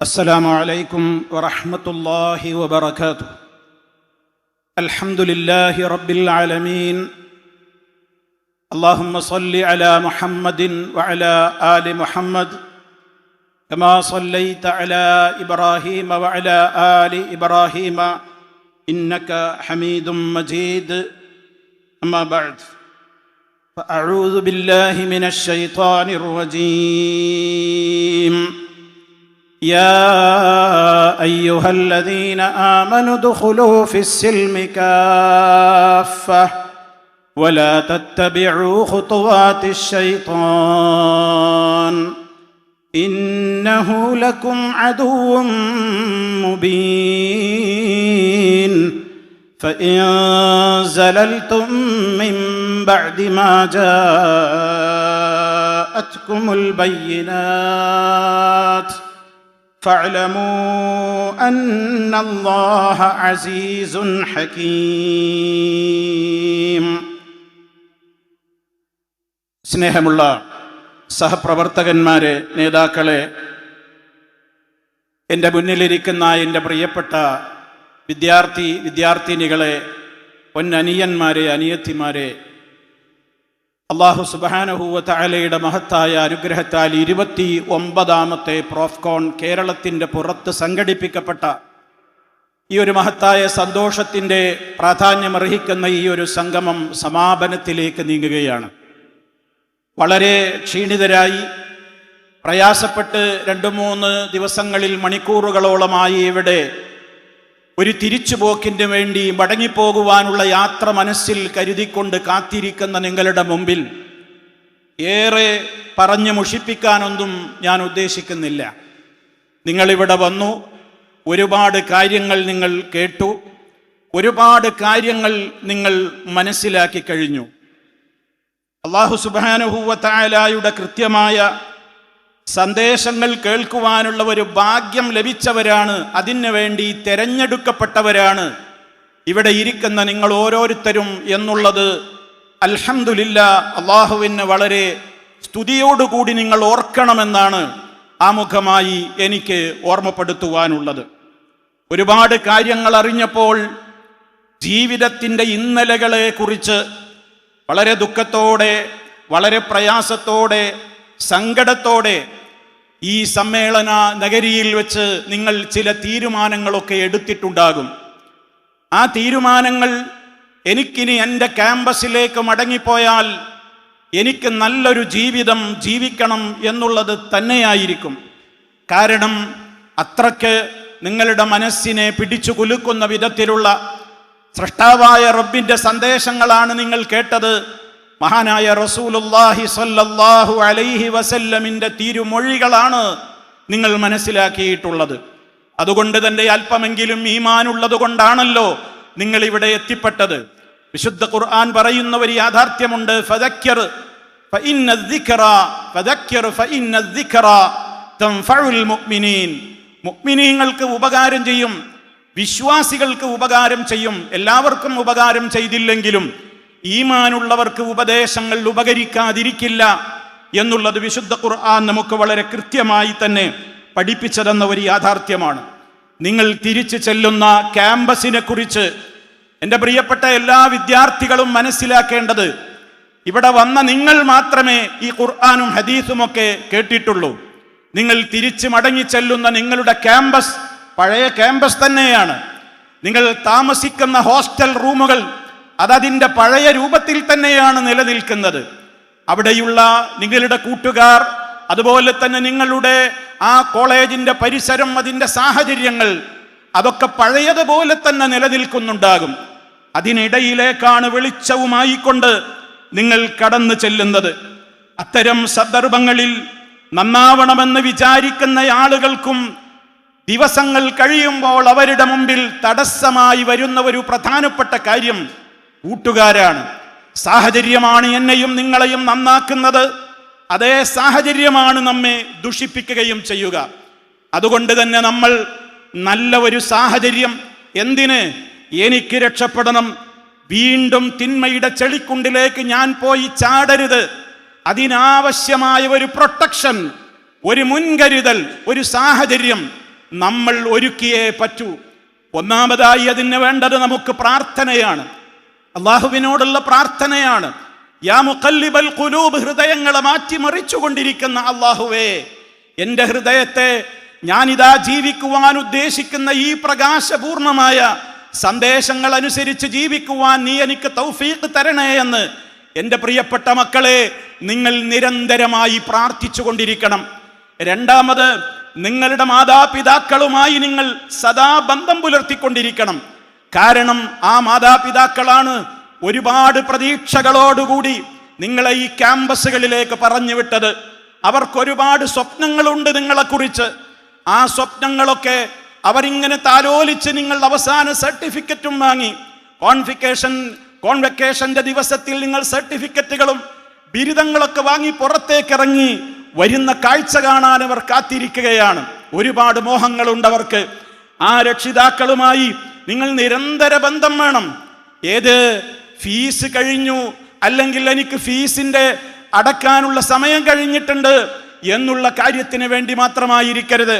السلام عليكم ورحمة الله وبركاته. الحمد لله رب العالمين. اللهم صل على محمد وعلى آل محمد كما صليت على إبراهيم وعلى آل إبراهيم إنك حميد مجيد. أما بعد فأعوذ بالله من الشيطان الرجيم. يا أيها الذين آمنوا ادخلوا في السلم كافة ولا تتبعوا خطوات الشيطان إنه لكم عدو مبين. فإن زللتم من بعد ما جاءتكم البينات فاعلموا أن الله عزيز حكيم. സ്നേഹമുള്ള സഹപ്രവർത്തകന്മാരെ, നേതാക്കളെ, എൻ്റെ മുന്നിലിരിക്കുന്ന എൻ്റെ പ്രിയപ്പെട്ട വിദ്യാർത്ഥിനികളെ, പൊന്നനിയന്മാരെ, അനിയത്തിമാരെ, അല്ലാഹു സുബ്ഹാനഹു വ തആലയുടെ മഹത്തായ അനുഗ്രഹത്താൽ 29ാമത്തെ പ്രോഫ്കോൺ കേരളത്തിൻ്റെ പുറത്ത് സംഘടിപ്പിക്കപ്പെട്ട ഈ ഒരു മഹത്തായ സന്തോഷത്തിൻ്റെ പ്രാധാന്യമർഹിക്കുന്ന ഈ ഒരു സംഗമം സമാപനത്തിലേക്ക് നീങ്ങുകയാണ്. വളരെ ക്ഷീണിതരായി പ്രയാസപ്പെട്ട് 2-3 ദിവസങ്ങളിൽ മണിക്കൂറുകളോളമായി ഇവിടെ ഒരു തിരിച്ചുപോക്കിന് വേണ്ടി മടങ്ങിപ്പോകുവാനുള്ള യാത്ര മനസ്സിൽ കരുതിക്കൊണ്ട് കാത്തിരിക്കുന്ന നിങ്ങളുടെ മുമ്പിൽ ഏറെ പറഞ്ഞു മുഷിപ്പിക്കാനൊന്നും ഞാൻ ഉദ്ദേശിക്കുന്നില്ല. നിങ്ങളിവിടെ വന്നു, ഒരുപാട് കാര്യങ്ങൾ നിങ്ങൾ കേട്ടു, ഒരുപാട് കാര്യങ്ങൾ നിങ്ങൾ മനസ്സിലാക്കി കഴിഞ്ഞു. അല്ലാഹു സുബ്ഹാനഹു വ തആലയുടെ കൃത്യമായ സന്ദേശങ്ങൾ കേൾക്കുവാനുള്ള ഒരു ഭാഗ്യം ലഭിച്ചവരാണ്, അതിനു വേണ്ടി തിരഞ്ഞെടുക്കപ്പെട്ടവരാണ് ഇവിടെ ഇരിക്കുന്ന നിങ്ങൾ ഓരോരുത്തരും എന്നുള്ളത് അൽഹംദുലില്ലാഹ് അല്ലാഹുവിന് വളരെ സ്തുതിയോടുകൂടി നിങ്ങൾ ഓർക്കണമെന്നാണ് ആമുഖമായി എനിക്ക് ഓർമ്മപ്പെടുത്തുവാനുള്ളത്. ഒരുപാട് കാര്യങ്ങൾ അറിഞ്ഞപ്പോൾ ജീവിതത്തിൻ്റെ ഇന്നലകളെ കുറിച്ച് വളരെ ദുഃഖത്തോടെ, വളരെ പ്രയാസത്തോടെ, സങ്കടത്തോടെ ഈ സമ്മേളന നഗരിയിൽ വെച്ച് നിങ്ങൾ ചില തീരുമാനങ്ങളൊക്കെ എടുത്തിട്ടുണ്ടാകും. ആ തീരുമാനങ്ങൾ എനിക്കിനി എൻ്റെ ക്യാമ്പസിലേക്ക് മടങ്ങിപ്പോയാൽ എനിക്ക് നല്ലൊരു ജീവിതം ജീവിക്കണം എന്നുള്ളത് തന്നെയായിരിക്കും. കാരണം അത്രയ്ക്ക് നിങ്ങളുടെ മനസ്സിനെ പിടിച്ചു കുലുക്കുന്ന വിധത്തിലുള്ള സൃഷ്ടാവായ റബ്ബിൻ്റെ സന്ദേശങ്ങളാണ് നിങ്ങൾ കേട്ടത്. മഹാനായ റസൂലുള്ളാഹി സ്വല്ലല്ലാഹു അലൈഹി വസല്ലമിൻ്റെ തിരുമൊഴികളാണ് നിങ്ങൾ മനസ്സിലാക്കിയിട്ടുള്ളത്. അതുകൊണ്ട് തന്നെ അല്പമെങ്കിലും ഈമാനുള്ളത് കൊണ്ടാണല്ലോ നിങ്ങൾ ഇവിടെ എത്തിപ്പെട്ടത്. വിശുദ്ധ ഖുർആൻ പറയുന്ന ഒരു യാഥാർത്ഥ്യമുണ്ട്, ഫദക്കിർ ഫഇന്ന الذിക്റ തൻഫഉൽ മുഅ്മിനീൻ. മുഅ്മിനീങ്ങൾക്ക് ഉപകാരം ചെയ്യും, വിശ്വാസികൾക്ക് ഉപകാരം ചെയ്യും. എല്ലാവർക്കും ഉപകാരം ചെയ്തില്ലെങ്കിലും ഈമാനുള്ളവർക്ക് ഉപദേശങ്ങൾ ഉപകരിക്കാതിരിക്കില്ല എന്നുള്ളത് വിശുദ്ധ ഖുർആൻ നമുക്ക് വളരെ കൃത്യമായി തന്നെ പഠിപ്പിച്ചതെന്ന ഒരു യാഥാർത്ഥ്യമാണ്. നിങ്ങൾ തിരിച്ചു ചെല്ലുന്ന ക്യാമ്പസിനെ കുറിച്ച് എൻ്റെ പ്രിയപ്പെട്ട എല്ലാ വിദ്യാർത്ഥികളും മനസ്സിലാക്കേണ്ടത്, ഇവിടെ വന്ന നിങ്ങൾ മാത്രമേ ഈ ഖുർആനും ഹദീസുമൊക്കെ കേട്ടിട്ടുള്ളൂ. നിങ്ങൾ തിരിച്ചു മടങ്ങി ചെല്ലുന്ന നിങ്ങളുടെ ക്യാമ്പസ് പഴയ ക്യാമ്പസ് തന്നെയാണ്. നിങ്ങൾ താമസിക്കുന്ന ഹോസ്റ്റൽ റൂമുകൾ അതതിൻ്റെ പഴയ രൂപത്തിൽ തന്നെയാണ് നിലനിൽക്കുന്നത്. അവിടെയുള്ള നിങ്ങളുടെ കൂട്ടുകാർ, അതുപോലെ തന്നെ നിങ്ങളുടെ ആ കോളേജിൻ്റെ പരിസരം, അതിൻ്റെ സാഹചര്യങ്ങൾ അതൊക്കെ പഴയതുപോലെ തന്നെ നിലനിൽക്കുന്നുണ്ടാകും. അതിനിടയിലേക്കാണ് വെളിച്ചവുമായിക്കൊണ്ട് നിങ്ങൾ കടന്നു ചെല്ലുന്നത്. അത്തരം സന്ദർഭങ്ങളിൽ നന്നാവണമെന്ന് വിചാരിക്കുന്ന ആളുകൾക്കും ദിവസങ്ങൾ കഴിയുമ്പോൾ അവരുടെ മുമ്പിൽ തടസ്സമായി വരുന്ന ഒരു പ്രധാനപ്പെട്ട കാര്യം കൂട്ടുകാരാണ്. സാഹചര്യമാണ് എന്നെയും നിങ്ങളെയും നന്നാക്കുന്നത്, അതേ സാഹചര്യമാണ് നമ്മെ ദുഷിപ്പിക്കുകയും ചെയ്യുക. അതുകൊണ്ട് തന്നെ നമ്മൾ നല്ല ഒരു സാഹചര്യം, എന്തിന്, എനിക്ക് രക്ഷപ്പെടണം, വീണ്ടും തിന്മയുടെ ചെളിക്കുണ്ടിലേക്ക് ഞാൻ പോയി ചാടരുത്, അതിനാവശ്യമായ ഒരു പ്രൊട്ടക്ഷൻ, ഒരു മുൻകരുതൽ, ഒരു സാഹചര്യം നമ്മൾ ഒരുക്കിയേ പറ്റൂ. ഒന്നാമതായി അതിന് വേണ്ടത് നമുക്ക് പ്രാർത്ഥനയാണ്, അള്ളാഹുവിനോടുള്ള പ്രാർത്ഥനയാണ്. യാ മുഖല്ലിബൽ ഖുലൂബ്, ഹൃദയങ്ങളെ മാറ്റിമറിച്ചുകൊണ്ടിരിക്കുന്ന അള്ളാഹുവേ, എൻ്റെ ഹൃദയത്തെ ഞാനിതാ ജീവിക്കുവാൻ ഉദ്ദേശിക്കുന്ന ഈ പ്രകാശപൂർണമായ സന്ദേശങ്ങൾ അനുസരിച്ച് ജീവിക്കുവാൻ നീ എനിക്ക് തൗഫീഖ് തരണേ എന്ന് എൻ്റെ പ്രിയപ്പെട്ട മക്കളെ നിങ്ങൾ നിരന്തരമായി പ്രാർത്ഥിച്ചു കൊണ്ടിരിക്കണം. രണ്ടാമത്, നിങ്ങളുടെ മാതാപിതാക്കളുമായി നിങ്ങൾ സദാ ബന്ധം പുലർത്തിക്കൊണ്ടിരിക്കണം. കാരണം ആ മാതാപിതാക്കളാണ് ഒരുപാട് പ്രതീക്ഷകളോടുകൂടി നിങ്ങളെ ഈ ക്യാമ്പസുകളിലേക്ക് പറഞ്ഞു വിട്ടത്. അവർക്കൊരുപാട് സ്വപ്നങ്ങളുണ്ട് നിങ്ങളെക്കുറിച്ച്. ആ സ്വപ്നങ്ങളൊക്കെ അവരിങ്ങനെ താലോലിച്ച് നിങ്ങൾ അവസാന സർട്ടിഫിക്കറ്റും വാങ്ങി കോൺവെക്കേഷന്റെ ദിവസത്തിൽ നിങ്ങൾ സർട്ടിഫിക്കറ്റുകളും ബിരുദങ്ങളൊക്കെ വാങ്ങി പുറത്തേക്കിറങ്ങി വരുന്ന കാഴ്ച കാണാൻ അവർ കാത്തിരിക്കുകയാണ്. ഒരുപാട് മോഹങ്ങളുണ്ട് അവർക്ക്. ആ രക്ഷിതാക്കളുമായി നിങ്ങൾ നിരന്തര ബന്ധം വേണം. ഏത് ഫീസ് കഴിഞ്ഞു, അല്ലെങ്കിൽ എനിക്ക് ഫീസിന്റെ അടക്കാനുള്ള സമയം കഴിഞ്ഞിട്ടുണ്ട് എന്നുള്ള കാര്യത്തിന് വേണ്ടി മാത്രമായിരിക്കരുത്.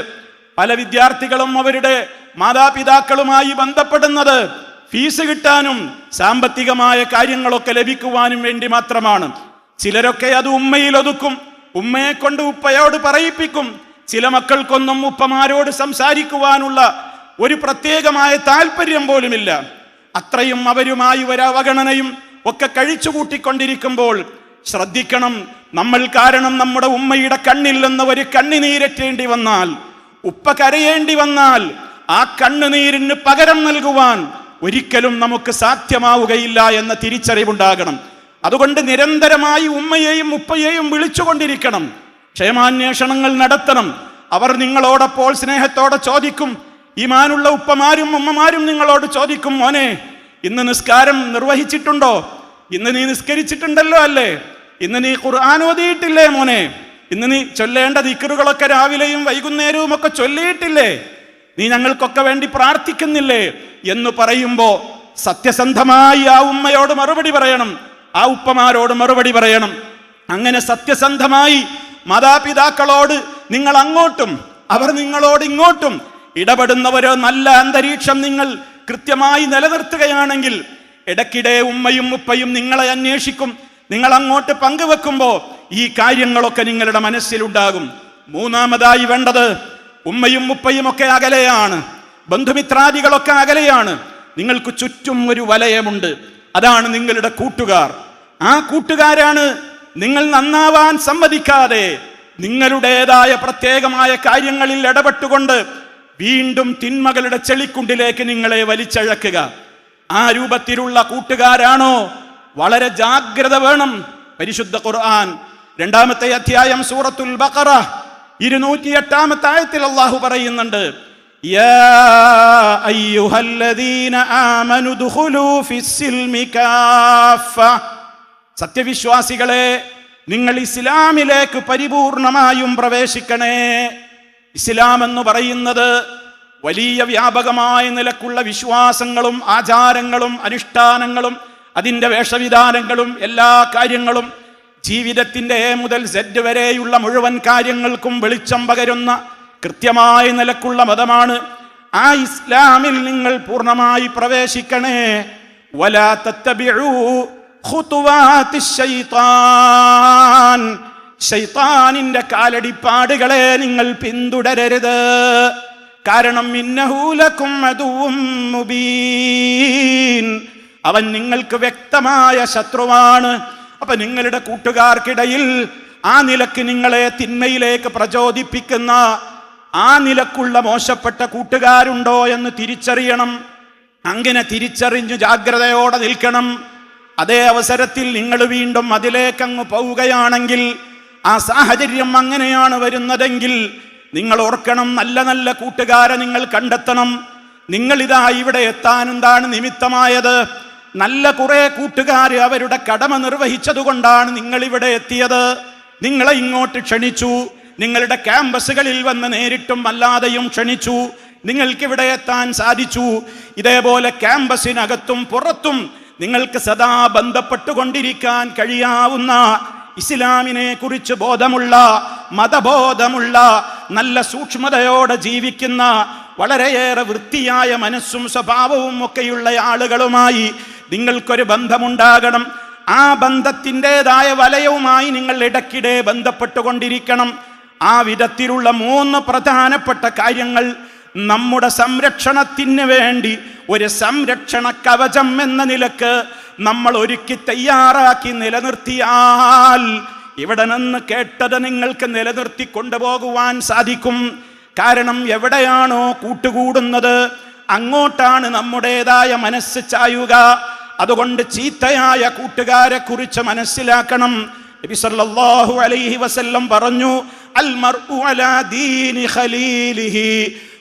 പല വിദ്യാർത്ഥികളും അവരുടെ മാതാപിതാക്കളുമായി ബന്ധപ്പെടുന്നത് ഫീസ് കിട്ടാനും സാമ്പത്തികമായ കാര്യങ്ങളൊക്കെ ലഭിക്കുവാനും വേണ്ടി മാത്രമാണ്. ചിലരൊക്കെ അത് ഉമ്മയിൽ ഒതുക്കും, ഉമ്മയെ കൊണ്ട് ഉപ്പയോട് പറയിപ്പിക്കും. ചില മക്കൾക്കൊന്നും ഉപ്പമാരോട് സംസാരിക്കുവാനുള്ള ഒരു പ്രത്യേകമായ താല്പര്യം പോലുമില്ല. അത്രയും അവരുമായി ഒരു അവഗണനയും ഒക്കെ കഴിച്ചു കൂട്ടിക്കൊണ്ടിരിക്കുമ്പോൾ ശ്രദ്ധിക്കണം. നമ്മൾ കാരണം നമ്മുടെ ഉമ്മയുടെ കണ്ണിൽ നിന്ന് ഒരു കണ്ണുനീരറ്റേണ്ടി വന്നാൽ, ഉപ്പ കരയേണ്ടി വന്നാൽ, ആ കണ്ണുനീരിന് പകരം നൽകുവാൻ ഒരിക്കലും നമുക്ക് സാധ്യമാവുകയില്ല എന്ന തിരിച്ചറിവുണ്ടാകണം. അതുകൊണ്ട് നിരന്തരമായി ഉമ്മയെയും ഉപ്പയെയും വിളിച്ചുകൊണ്ടിരിക്കണം. ക്ഷേമാന്വേഷണങ്ങൾ നടത്തണം. അവർ നിങ്ങളോടപ്പോൾ സ്നേഹത്തോടെ ചോദിക്കും. ഈമാനുള്ള ഉപ്പമാരും ഉമ്മമാരും നിങ്ങളോട് ചോദിക്കും, മോനെ ഇന്ന് നിസ്കാരം നിർവഹിച്ചിട്ടുണ്ടോ? ഇന്ന് നീ നിസ്കരിച്ചിട്ടുണ്ടല്ലോ അല്ലേ? ഇന്ന് നീ ഖുർആൻ ഓതിയിട്ടില്ലേ മോനെ? ഇന്ന് നീ ചൊല്ലേണ്ട ദിക്റുകളൊക്കെ രാവിലെയും വൈകുന്നേരവും ഒക്കെ ചൊല്ലിയിട്ടില്ലേ? നീ ഞങ്ങൾക്കൊക്കെ വേണ്ടി പ്രാർത്ഥിക്കുന്നില്ലേ എന്ന് പറയുമ്പോൾ സത്യസന്ധമായി ആ ഉമ്മയോട് മറുപടി പറയണം, ആ ഉപ്പമാരോട് മറുപടി പറയണം. അങ്ങനെ സത്യസന്ധമായി മാതാപിതാക്കളോട് നിങ്ങൾ അങ്ങോട്ടും അവർ നിങ്ങളോട് ഇങ്ങോട്ടും ഇടപെടുന്നവരോ നല്ല അന്തരീക്ഷം നിങ്ങൾ കൃത്യമായി നിലനിർത്തുകയാണെങ്കിൽ ഇടയ്ക്കിടെ ഉമ്മയും ഉപ്പയും നിങ്ങളെ അന്വേഷിക്കും. നിങ്ങൾ അങ്ങോട്ട് പങ്കുവെക്കുമ്പോൾ ഈ കാര്യങ്ങളൊക്കെ നിങ്ങളുടെ മനസ്സിലുണ്ടാകും. മൂന്നാമതായി വേണ്ടത്, ഉമ്മയും ഉപ്പയും ഒക്കെ അകലെയാണ്, ബന്ധുമിത്രാദികളൊക്കെ അകലെയാണ്. നിങ്ങൾക്ക് ചുറ്റും ഒരു വലയമുണ്ട്, അതാണ് നിങ്ങളുടെ കൂട്ടുകാർ. ആ കൂട്ടുകാരാണ് നിങ്ങൾ നന്നാവാൻ സമ്മതിക്കാതെ നിങ്ങളുടേതായ പ്രത്യേകമായ കാര്യങ്ങളിൽ ഇടപെട്ടുകൊണ്ട് വീണ്ടും തിന്മകളുടെ ചെളിക്കുണ്ടിലേക്ക് നിങ്ങളെ വലിച്ചഴക്കുക. ആ രൂപത്തിലുള്ള കൂട്ടുകാരാണോ? വളരെ ജാഗ്രത വേണം. പരിശുദ്ധ ഖുർആൻ 2-ാമത്തെ അധ്യായം സൂറത്തുൽ ബഖറ 208-ാമത്തെ ആയത്തിൽ അല്ലാഹു പറയുന്നുണ്ട്, യാ അയ്യുഹല്ലദീന ആമനു ദുഖുലൂ ഫിസ്സിൽമി കാഫ. സത്യവിശ്വാസികളെ, നിങ്ങൾ ഇസ്ലാമിലേക്ക് പരിപൂർണമായും പ്രവേശിക്കണേ. ഇസ്ലാം എന്ന് പറയുന്നത് വലിയ വ്യാപകമായ നിലക്കുള്ള വിശ്വാസങ്ങളും ആചാരങ്ങളും അനുഷ്ഠാനങ്ങളും അതിൻ്റെ വേഷവിധാനങ്ങളും എല്ലാ കാര്യങ്ങളും ജീവിതത്തിൻ്റെ എ മുതൽ സെഡ് വരെയുള്ള മുഴുവൻ കാര്യങ്ങൾക്കും വെളിച്ചം പകരുന്ന കൃത്യമായ നിലക്കുള്ള മതമാണ്. ആ ഇസ്ലാമിൽ നിങ്ങൾ പൂർണ്ണമായി പ്രവേശിക്കണേ. വലാ തത്തബിഉ ഖുതുവാതിശ് ശൈത്താൻ. ശൈത്താനിന്റെ കാലടിപ്പാടുകളെ നിങ്ങൾ പിന്തുടരരുത്. കാരണം ഇന്നഹു ലക്കും അദുവ്വും മുബീൻ. അവൻ നിങ്ങൾക്ക് വ്യക്തമായ ശത്രുവാണ്. അപ്പൊ നിങ്ങളുടെ കൂട്ടുകാർക്കിടയിൽ ആ നിലക്ക് നിങ്ങളെ തിന്മയിലേക്ക് പ്രചോദിപ്പിക്കുന്ന ആ നിലക്കുള്ള മോശപ്പെട്ട കൂട്ടുകാരുണ്ടോ എന്ന് തിരിച്ചറിയണം. അങ്ങനെ തിരിച്ചറിഞ്ഞു ജാഗ്രതയോടെ നിൽക്കണം. അതേ അവസരത്തിൽ നിങ്ങൾ വീണ്ടും അതിലേക്കങ്ങ് പോവുകയാണെങ്കിൽ, ആ സാഹചര്യം അങ്ങനെയാണ് വരുന്നതെങ്കിൽ നിങ്ങൾ ഓർക്കണം, നല്ല നല്ല കൂട്ടുകാരെ നിങ്ങൾ കണ്ടെത്തണം. നിങ്ങളിതാ ഇവിടെ എത്താൻ എന്താണ് നിമിത്തമായത്? നല്ല കുറെ കൂട്ടുകാർ അവരുടെ കടമ നിർവഹിച്ചതുകൊണ്ടാണ് നിങ്ങളിവിടെ എത്തിയത്. നിങ്ങളെ ഇങ്ങോട്ട് ക്ഷണിച്ചു, നിങ്ങളുടെ ക്യാമ്പസുകളിൽ വന്ന് നേരിട്ടും അല്ലാതെയും ക്ഷണിച്ചു. നിങ്ങൾക്കിവിടെ എത്താൻ സാധിച്ചു. ഇതേപോലെ ക്യാമ്പസിനകത്തും പുറത്തും നിങ്ങൾക്ക് സദാ ബന്ധപ്പെട്ടുകൊണ്ടിരിക്കാൻ കഴിയാവുന്ന ഇസ്ലാമിനെ കുറിച്ച് ബോധമുള്ള, മതബോധമുള്ള, നല്ല സൂക്ഷ്മതയോടെ ജീവിക്കുന്ന വളരെയേറെ വൃത്തിയായ മനസ്സും സ്വഭാവവും ഒക്കെയുള്ള ആളുകളുമായി നിങ്ങൾക്കൊരു ബന്ധമുണ്ടാകണം. ആ ബന്ധത്തിൻ്റെതായ വലയവുമായി നിങ്ങൾ ഇടയ്ക്കിടെ ബന്ധപ്പെട്ടുകൊണ്ടിരിക്കണം. ആ വിധത്തിലുള്ള 3 പ്രധാനപ്പെട്ട കാര്യങ്ങൾ നമ്മുടെ സംരക്ഷണത്തിന് വേണ്ടി ഒരു സംരക്ഷണ കവചം എന്ന നിലക്ക് നമ്മൾ ഒരുക്കി തയ്യാറാക്കി നിലനിർത്തിയാൽ ഇവിടെ നിന്ന് കേട്ടത് നിങ്ങൾക്ക് നിലനിർത്തി കൊണ്ടുപോകുവാൻ സാധിക്കും. കാരണം എവിടെയാണോ കൂട്ടുകൂടുന്നത് അങ്ങോട്ടാണ് നമ്മുടേതായ മനസ്സ് ചായുക. അതുകൊണ്ട് ചീത്തയായ കൂട്ടുകാരെ കുറിച്ച് മനസ്സിലാക്കണം. നബി സല്ലല്ലാഹു അലൈഹി വസല്ലം പറഞ്ഞു, അൽ മർഉ അലാ ദീനി ഖലീലിഹി,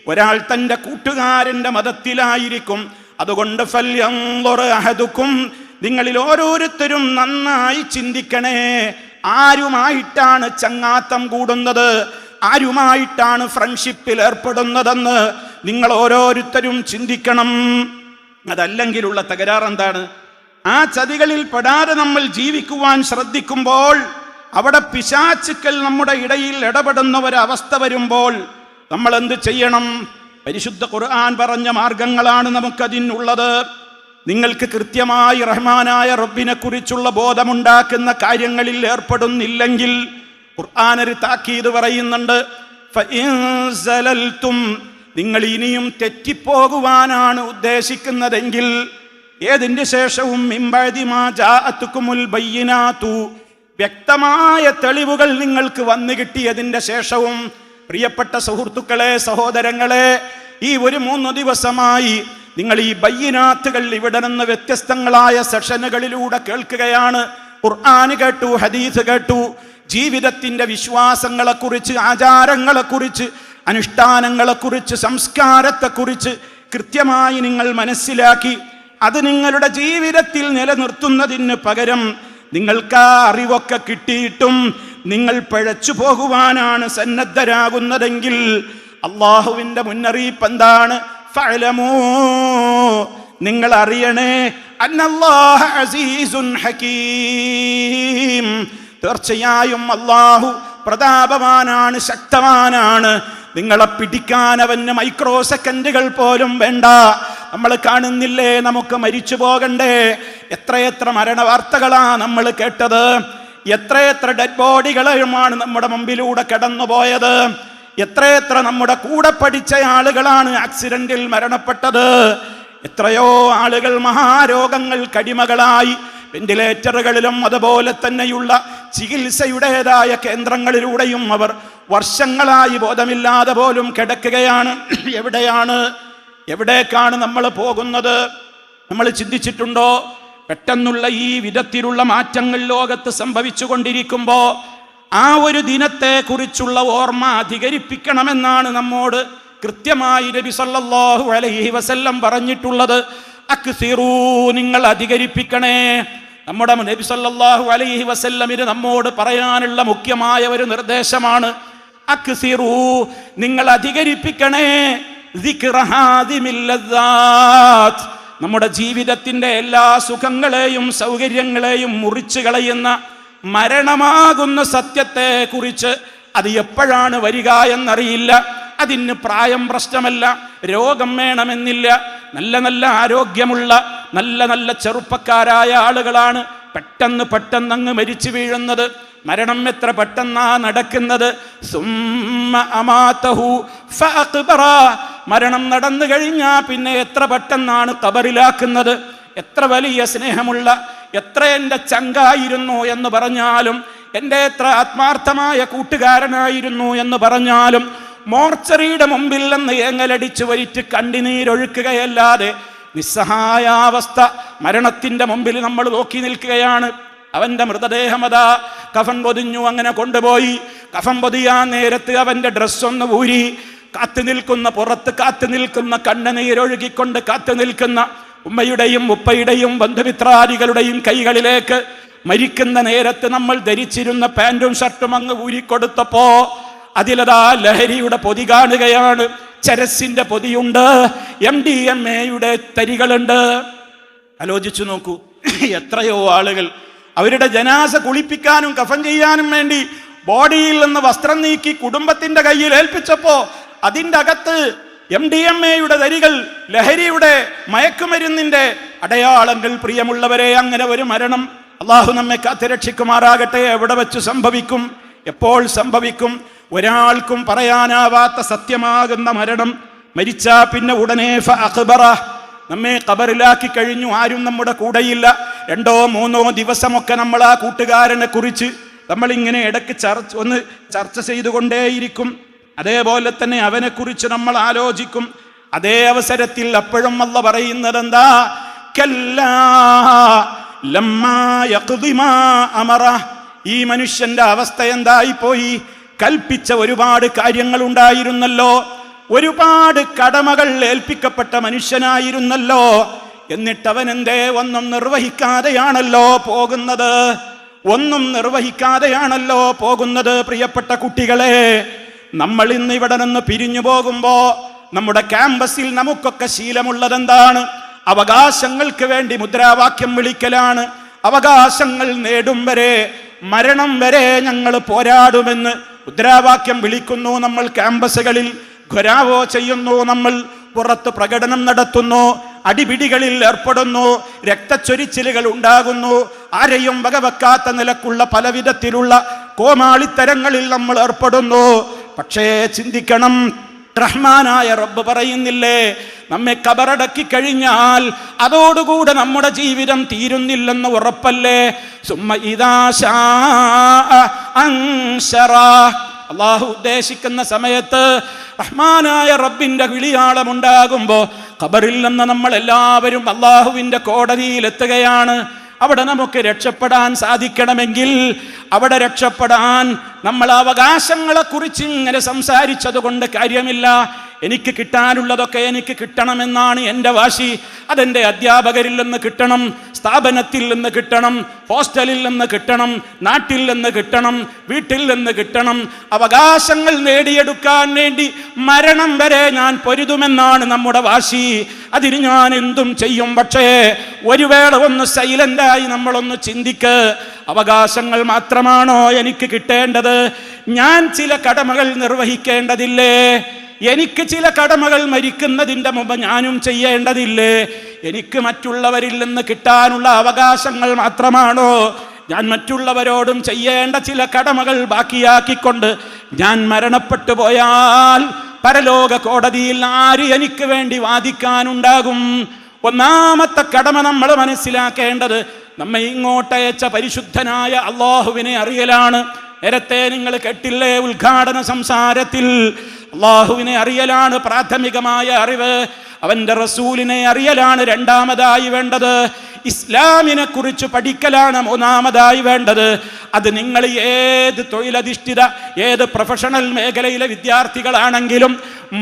ഒരാൾ തൻ്റെ കൂട്ടുകാരൻ്റെ മതത്തിലായിരിക്കും. അതുകൊണ്ട് ഫൽയൻദുർ അഹദുക്കും, നിങ്ങളിൽ ഓരോരുത്തരും നന്നായി ചിന്തിക്കണേ. ആരുമായിട്ടാണ് ചങ്ങാത്തം കൂടുന്നത്, ആരുമായിട്ടാണ് ഫ്രണ്ട്ഷിപ്പിൽ ഏർപ്പെടുന്നതെന്ന് നിങ്ങൾ ഓരോരുത്തരും ചിന്തിക്കണം. അതല്ലെങ്കിലുള്ള തകരാർ എന്താണ്? ആ ചതികളിൽ പെടാതെ നമ്മൾ ജീവിക്കുവാൻ ശ്രദ്ധിക്കുമ്പോൾ അവിടെ പിശാചുക്കൾ നമ്മുടെ ഇടയിൽ ഇടപെടുന്ന ഒരവസ്ഥ വരുമ്പോൾ നമ്മൾ എന്ത് ചെയ്യണം? പരിശുദ്ധ ഖുർആൻ പറഞ്ഞ മാർഗങ്ങളാണ് നമുക്കതിനുള്ളത്. നിങ്ങൾക്ക് കൃത്യമായി റഹ്മാനായ റബ്ബിനെ കുറിച്ചുള്ള ബോധമുണ്ടാക്കുന്ന കാര്യങ്ങളിൽ ഏർപ്പെടുന്നില്ലെങ്കിൽ ഖുർആൻ ഒരു താക്കീത് പറയുന്നുണ്ട്. ഫഇൻ സലൽതും, നിങ്ങൾ ഇനിയും തെറ്റിപ്പോകുവാനാണ് ഉദ്ദേശിക്കുന്നതെങ്കിൽ, ഏതിൻ്റെ ശേഷവും മിൻ ബഅദി മാ ജാഅതുകുമുൽ ബയ്യിനാതു, വ്യക്തമായ തെളിവുകൾ നിങ്ങൾക്ക് വന്നു കിട്ടിയതിൻ്റെ ശേഷവും. പ്രിയപ്പെട്ട സുഹൃത്തുക്കളെ, സഹോദരങ്ങളെ, ഈ ഒരു 3 ദിവസമായി നിങ്ങൾ ഈ ബയ്യിനാത്തുകൾ ഇവിടെ നിന്ന് വ്യത്യസ്തങ്ങളായ സെഷനുകളിലൂടെ കേൾക്കുകയാണ്. ഖുർആൻ കേട്ടു, ഹദീസ് കേട്ടു, ജീവിതത്തിൻ്റെ വിശ്വാസങ്ങളെക്കുറിച്ച്, ആചാരങ്ങളെക്കുറിച്ച്, അനുഷ്ഠാനങ്ങളെക്കുറിച്ച്, സംസ്കാരത്തെക്കുറിച്ച് കൃത്യമായി നിങ്ങൾ മനസ്സിലാക്കി അത് നിങ്ങളുടെ ജീവിതത്തിൽ നിലനിർത്തുന്നതിന് പകരം നിങ്ങൾക്ക് ആ അറിവൊക്കെ കിട്ടിയിട്ടും നിങ്ങൾ പിഴച്ചു പോകുവാനാണ് സന്നദ്ധരാകുന്നതെങ്കിൽ അള്ളാഹുവിൻ്റെ മുന്നറിയിപ്പ് എന്താണ്? ഫഅലമൂ, നിങ്ങൾ അറിയണേ, അന്നല്ലാഹ അസീസുൻ ഹകീം, തീർച്ചയായും അള്ളാഹു പ്രതാപവാനാണ്, ശക്തവാനാണ്. നിങ്ങളെ പിടിക്കാൻ അവന് മൈക്രോ സെക്കൻഡുകൾ പോലും വേണ്ട. നമ്മൾ കാണുന്നില്ലേ, നമുക്ക് മരിച്ചു പോകണ്ടേ? എത്രയെത്ര മരണവാർത്തകളാ നമ്മൾ കേട്ടത്. എത്രയെത്ര ഡെഡ് ബോഡികളുമാണ് നമ്മുടെ മുമ്പിലൂടെ കടന്നുപോയത്. എത്രയെത്ര നമ്മുടെ കൂടെ പഠിച്ച ആളുകളാണ് ആക്സിഡന്റിൽ മരണപ്പെട്ടത്. എത്രയോ ആളുകൾ മഹാരോഗങ്ങൾ കടിമകളായി വെന്റിലേറ്ററുകളിലും അതുപോലെ തന്നെയുള്ള ചികിത്സയുടേതായ കേന്ദ്രങ്ങളിലൂടെയും അവർ വർഷങ്ങളായി ബോധമില്ലാതെ പോലും കിടക്കുകയാണ്. എവിടേക്കാണ് നമ്മൾ പോകുന്നത്? നമ്മൾ ചിന്തിച്ചിട്ടുണ്ടോ? പെട്ടെന്നുള്ള ഈ വിധത്തിലുള്ള മാറ്റങ്ങൾ ലോകത്ത് സംഭവിച്ചു കൊണ്ടിരിക്കുമ്പോൾ ആ ഒരു ദിനത്തെ കുറിച്ചുള്ള ഓർമ്മ അധികരിപ്പിക്കണമെന്നാണ് നമ്മോട് കൃത്യമായി നബി സല്ലല്ലാഹു അലൈഹി വസല്ലം പറഞ്ഞിട്ടുള്ളത്. അക്സിറൂ, നിങ്ങൾ അധികരിപ്പിക്കണേ. നമ്മുടെ നബി സല്ലല്ലാഹു അലൈഹി വസല്ലമിന് നമ്മോട് പറയാനുള്ള മുഖ്യമായ ഒരു നിർദ്ദേശമാണ്. അക്സിറൂ, നിങ്ങൾ അധികരിപ്പിക്കണേ. ദിക്റ ഹാദിമിൽ ലദ്ദാത്ത്, നമ്മുടെ ജീവിതത്തിൻ്റെ എല്ലാ സുഖങ്ങളെയും സൗകര്യങ്ങളെയും മുറിച്ചു കളയുന്ന മരണമാകുന്ന സത്യത്തെ കുറിച്ച്. അത് എപ്പോഴാണ് വരിക എന്നറിയില്ല. അതിന് പ്രായം പ്രശ്നമല്ല, രോഗം വേണമെന്നില്ല. നല്ല നല്ല ആരോഗ്യമുള്ള നല്ല നല്ല ചെറുപ്പക്കാരായ ആളുകളാണ് പെട്ടെന്ന് അങ്ങ് മരിച്ചു വീഴുന്നത്. മരണം എത്ര പെട്ടെന്നാ നടക്കുന്നത്. സുമ്മ അമാതഹു ഫഅഖ്ബറ, മരണം നടന്നു കഴിഞ്ഞാൽ പിന്നെ എത്ര പെട്ടെന്നാണ് ഖബറിലാക്കുന്നത്. എത്ര വലിയ സ്നേഹമുള്ള, എത്ര എൻ്റെ ചങ്കായിരുന്നു എന്ന് പറഞ്ഞാലും, എൻ്റെ എത്ര ആത്മാർത്ഥമായ കൂട്ടുകാരനായിരുന്നു എന്ന് പറഞ്ഞാലും, മോർച്ചറിയുടെ മുമ്പിൽ നിന്ന് ഏങ്ങലടിച്ചു വരിറ്റ് കണ്ണുനീരൊഴുക്കുകയല്ലാതെ നിസ്സഹായാവസ്ഥ മരണത്തിൻ്റെ മുമ്പിൽ നമ്മൾ നോക്കി നിൽക്കുകയാണ്. അവൻ്റെ മൃതദേഹമതാ കഫൻ പൊതിഞ്ഞു, അങ്ങനെ കൊണ്ടുപോയി. കഫൻ പൊതിയാൻ നേരത്ത് അവൻ്റെ ഡ്രസ്സൊന്ന് ഊരി, പുറത്ത് കാത്തു നിൽക്കുന്ന കണ്ണുനീരൊഴുകിക്കൊണ്ട് കാത്തു നിൽക്കുന്ന ഉമ്മയുടെയും ഉപ്പയുടെയും ബന്ധുമിത്രാദികളുടെയും കൈകളിലേക്ക് മരിക്കുന്ന നേരത്ത് നമ്മൾ ധരിച്ചിരുന്ന പാൻറ്റും ഷർട്ടും അങ്ങ് ഊരിക്കൊടുത്തപ്പോ അതിലതാ ലഹരിയുടെ പൊതി കാണുകയാണ്. ചരസിന്റെ പൊതിയുണ്ട്, MDMA തരികളുണ്ട്. ആലോചിച്ചു നോക്കൂ, എത്രയോ ആളുകൾ അവരുടെ ജനാസ കുളിപ്പിക്കാനും കഫൻ ചെയ്യാനും വേണ്ടി ബോഡിയിൽ നിന്ന് വസ്ത്രം നീക്കി കുടുംബത്തിന്റെ കയ്യിൽ ഏൽപ്പിച്ചപ്പോ അതിൻ്റെ അകത്ത് MDMA-യുടെ തരികൾ, ലഹരിയുടെ, മയക്കുമരുന്നിന്റെ അടയാളങ്ങൾ. പ്രിയമുള്ളവരെ, അങ്ങനെ ഒരു മരണം അള്ളാഹു നമ്മെ കാത്തുരക്ഷിക്കുമാറാകട്ടെ. എവിടെ വെച്ച് സംഭവിക്കും, എപ്പോൾ സംഭവിക്കും? ഒരാൾക്കും പറയാനാവാത്ത സത്യമാകുന്ന മരണം. മരിച്ചാ പിന്നെ ഉടനെ ഫഅഖ്ബറ, നമ്മെ ഖബറിലാക്കി കഴിഞ്ഞു. ആരും നമ്മുടെ കൂടെയില്ല. 2-3 ദിവസമൊക്കെ നമ്മൾ ആ കൂട്ടുകാരനെ കുറിച്ച് നമ്മളിങ്ങനെ ഇടയ്ക്ക് ചർച്ച ചെയ്തുകൊണ്ടേയിരിക്കും. അതേപോലെ തന്നെ അവനെക്കുറിച്ച് നമ്മൾ ആലോചിക്കും. അതേ അവസരത്തിൽ അപ്പോഴും അല്ലാഹ് പറയുന്നത് എന്താ? കല്ലാ ലമ്മാ യഖ്ദി മാ അമറ. ഈ മനുഷ്യന്റെ അവസ്ഥ എന്തായിപ്പോയി? കൽപ്പിച്ച ഒരുപാട് കാര്യങ്ങൾ ഉണ്ടായിരുന്നല്ലോ, ഒരുപാട് കടമകൾ ഏൽപ്പിക്കപ്പെട്ട മനുഷ്യനായിരുന്നല്ലോ. എന്നിട്ട് അവൻ എന്തേ ഒന്നും നിർവഹിക്കാതെയാണല്ലോ പോകുന്നത്. ഒന്നും നിർവഹിക്കാതെയാണല്ലോ പോകുന്നത്. പ്രിയപ്പെട്ട കുട്ടികളെ, നമ്മൾ ഇന്ന് ഇവിടെ നിന്ന് പിരിഞ്ഞു പോകുമ്പോ നമ്മുടെ ക്യാമ്പസിൽ നമുക്കൊക്കെ ശീലമുള്ളതെന്താണ്? അവകാശങ്ങൾക്ക് വേണ്ടി മുദ്രാവാക്യം വിളിക്കലാണ്. അവകാശങ്ങൾ നേടും വരെ, മരണം വരെ ഞങ്ങൾ പോരാടുമെന്ന് മുദ്രാവാക്യം വിളിക്കുന്നു. നമ്മൾ ക്യാമ്പസുകളിൽ ഘോരാവോ ചെയ്യുന്നു, നമ്മൾ പുറത്ത് പ്രകടനം നടത്തുന്നു, അടിപിടികളിൽ ഏർപ്പെടുന്നു, രക്തച്ചൊരിച്ചിലുകൾ ഉണ്ടാകുന്നു, ആരെയും വകവെക്കാത്ത നിലക്കുള്ള പലവിധത്തിലുള്ള കോമാളിത്തരങ്ങളിൽ നമ്മൾ ഏർപ്പെടുന്നു. പക്ഷേ ചിന്തിക്കണം, റഹ്മാനായ റബ്ബ് പറയുന്നില്ലേ, നമ്മെ കബറടക്കി കഴിഞ്ഞാൽ അതോടുകൂടെ നമ്മുടെ ജീവിതം തീരുന്നില്ലെന്ന് ഉറപ്പല്ലേ? സുമ്മ ഇദാ ശാഅ അൻശറ. അള്ളാഹു ഉദ്ദേശിക്കുന്ന സമയത്ത് റഹ്മാനായ റബ്ബിന്റെ വിളിയാളമുണ്ടാകുമ്പോൾ ഖബറിൽ നിന്ന് നമ്മൾ എല്ലാവരും അള്ളാഹുവിന്റെ കോടതിയിലെത്തുകയാണ്. അവിടെ നമുക്ക് രക്ഷപ്പെടാൻ സാധിക്കണമെങ്കിൽ, അവിടെ രക്ഷപ്പെടാൻ നമ്മൾ അവകാശങ്ങളെ കുറിച്ച് ഇങ്ങനെ സംസാരിച്ചത് കൊണ്ട് കാര്യമില്ല. എനിക്ക് കിട്ടാനുള്ളതൊക്കെ എനിക്ക് കിട്ടണമെന്നാണ് എൻ്റെ വാശി. അതെൻ്റെ അധ്യാപകരിൽ നിന്ന് കിട്ടണം, സ്ഥാപനത്തിൽ നിന്ന് കിട്ടണം, ഹോസ്റ്റലിൽ നിന്ന് കിട്ടണം, നാട്ടിൽ നിന്ന് കിട്ടണം, വീട്ടിൽ നിന്ന് കിട്ടണം. അവകാശങ്ങൾ നേടിയെടുക്കാൻ വേണ്ടി മരണം വരെ ഞാൻ പൊരുതുമെന്നാണ് നമ്മുടെ വാശി. അതിന് ഞാൻ എന്തും ചെയ്യും. പക്ഷേ ഒരു വേള ഒന്ന് സൈലന്റായി നമ്മളൊന്ന് ചിന്തിക്ക്. അവകാശങ്ങൾ മാത്രമാണോ എനിക്ക് കിട്ടേണ്ടത്? ഞാൻ ചില കടമകൾ നിർവഹിക്കേണ്ടതില്ലേ? എനിക്ക് ചില കടമകൾ മരിക്കുന്നതിൻ്റെ മുമ്പ് ഞാനും ചെയ്യേണ്ടതില്ലേ? എനിക്ക് മറ്റുള്ളവരിൽ നിന്ന് കിട്ടാനുള്ള അവകാശങ്ങൾ മാത്രമാണോ ഞാൻ മറ്റുള്ളവരോടും ചെയ്യേണ്ട ചില കടമകൾ ബാക്കിയാക്കിക്കൊണ്ട് ഞാൻ മരണപ്പെട്ടു പോയാൽ പരലോക കോടതിയിൽ ആര് എനിക്ക് വേണ്ടി വാദിക്കാനുണ്ടാകും? ഒന്നാമത്തെ കടമ നമ്മൾ മനസ്സിലാക്കേണ്ടത്, നമ്മെ ഇങ്ങോട്ടയച്ച പരിശുദ്ധനായ അള്ളാഹുവിനെ അറിയലാണ്. നേരത്തെ നിങ്ങൾ കേട്ടില്ലേ ഉദ്ഘാടന സംസാരത്തിൽ, അള്ളാഹുവിനെ അറിയലാണ് പ്രാഥമികമായ അറിവ്. അവന്റെ റസൂലിനെ അറിയലാണ് രണ്ടാമതായി വേണ്ടത്. ഇസ്ലാമിനെ കുറിച്ച് പഠിക്കലാണ് മൂന്നാമതായി വേണ്ടത്. അത് നിങ്ങൾ ഏത് തൊഴിലധിഷ്ഠിത, ഏത് പ്രൊഫഷണൽ മേഖലയിലെ വിദ്യാർത്ഥികളാണെങ്കിലും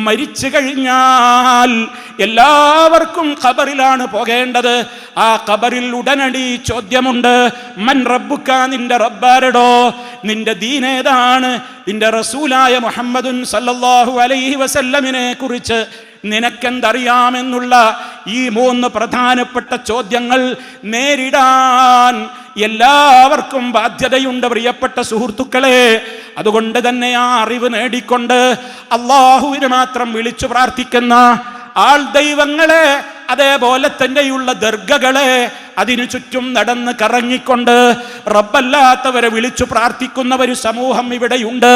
മരിച്ചു കഴിഞ്ഞാൽ എല്ലാവർക്കും ഖബറിലാണ് പോകേണ്ടത്. ആ ഖബറിൽ ഉടനടി ചോദ്യമുണ്ട്, മൻ റബ്ബുക, നിന്റെ റബ്ബാരടോ? നിന്റെ ദീനേതാണ്? നിന്റെ റസൂലായ മുഹമ്മദുൻ സല്ലല്ലാഹു അലൈഹി വസല്ലമിനെ കുറിച്ച് നിനക്കെന്തറിയാമെന്നുള്ള ഈ 3 പ്രധാനപ്പെട്ട ചോദ്യങ്ങൾ നേരിടാൻ എല്ലാവർക്കും ബാധ്യതയുണ്ട് പ്രിയപ്പെട്ട സുഹൃത്തുക്കളെ. അതുകൊണ്ട് തന്നെ ആ അറിവ് നേടിക്കൊണ്ട് അള്ളാഹുവിനെ മാത്രം വിളിച്ചു പ്രാർത്ഥിക്കുന്ന ആൾ ദൈവങ്ങളെ, അതേപോലെ തന്നെയുള്ള ദർഗകളെ അതിനു ചുറ്റും നടന്ന് കറങ്ങിക്കൊണ്ട് റബ്ബല്ലാത്തവരെ വിളിച്ചു പ്രാർത്ഥിക്കുന്ന ഒരു സമൂഹം ഇവിടെയുണ്ട്.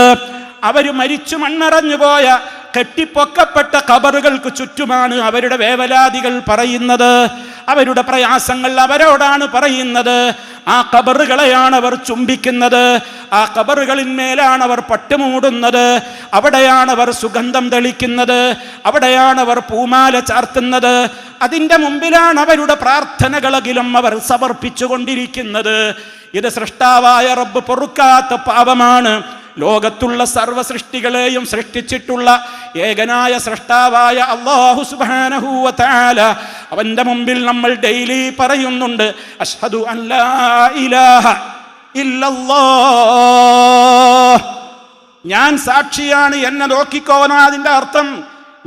അവര് മരിച്ചു മണ്ണറഞ്ഞു പോയ കെട്ടിപ്പൊക്കപ്പെട്ട ഖബറുകൾക്ക് ചുറ്റുമാണ് അവരുടെ വേവലാതികൾ പറയുന്നത്. അവരുടെ പ്രയാസങ്ങൾ അവരോടാണ് പറയുന്നത്. ആ ഖബറുകളെയാണ് അവർ ചുംബിക്കുന്നത്. ആ ഖബറുകളിന്മേലാണ് അവർ പട്ടുമൂടുന്നത്. അവിടെയാണ് അവർ സുഗന്ധം തെളിക്കുന്നത്. അവിടെയാണ് അവർ പൂമാല ചാർത്തുന്നത്. അതിൻ്റെ മുമ്പിലാണ് അവരുടെ പ്രാർത്ഥനകളെങ്കിലും അവർ സമർപ്പിച്ചു കൊണ്ടിരിക്കുന്നത്. ഇത് സൃഷ്ടാവായ റബ്ബ് പൊറുക്കാത്ത പാപമാണ്. ലോകത്തുള്ള സർവ്വ സൃഷ്ടികളെയും സൃഷ്ടിച്ചിട്ടുള്ള ഏകനായ സൃഷ്ടാവായ അല്ലാഹു സുബ്ഹാനഹു വ തആല, അവന്റെ മുമ്പിൽ നമ്മൾ ഡെയിലി പറയുന്നുണ്ട്, അഷ്ഹദു അൻ ലാ ഇലാഹ ഇല്ലല്ലാഹ്. ഞാൻ സാക്ഷിയാണ്, എന്നെ നോക്കിക്കോവന. അതിന്റെ അർത്ഥം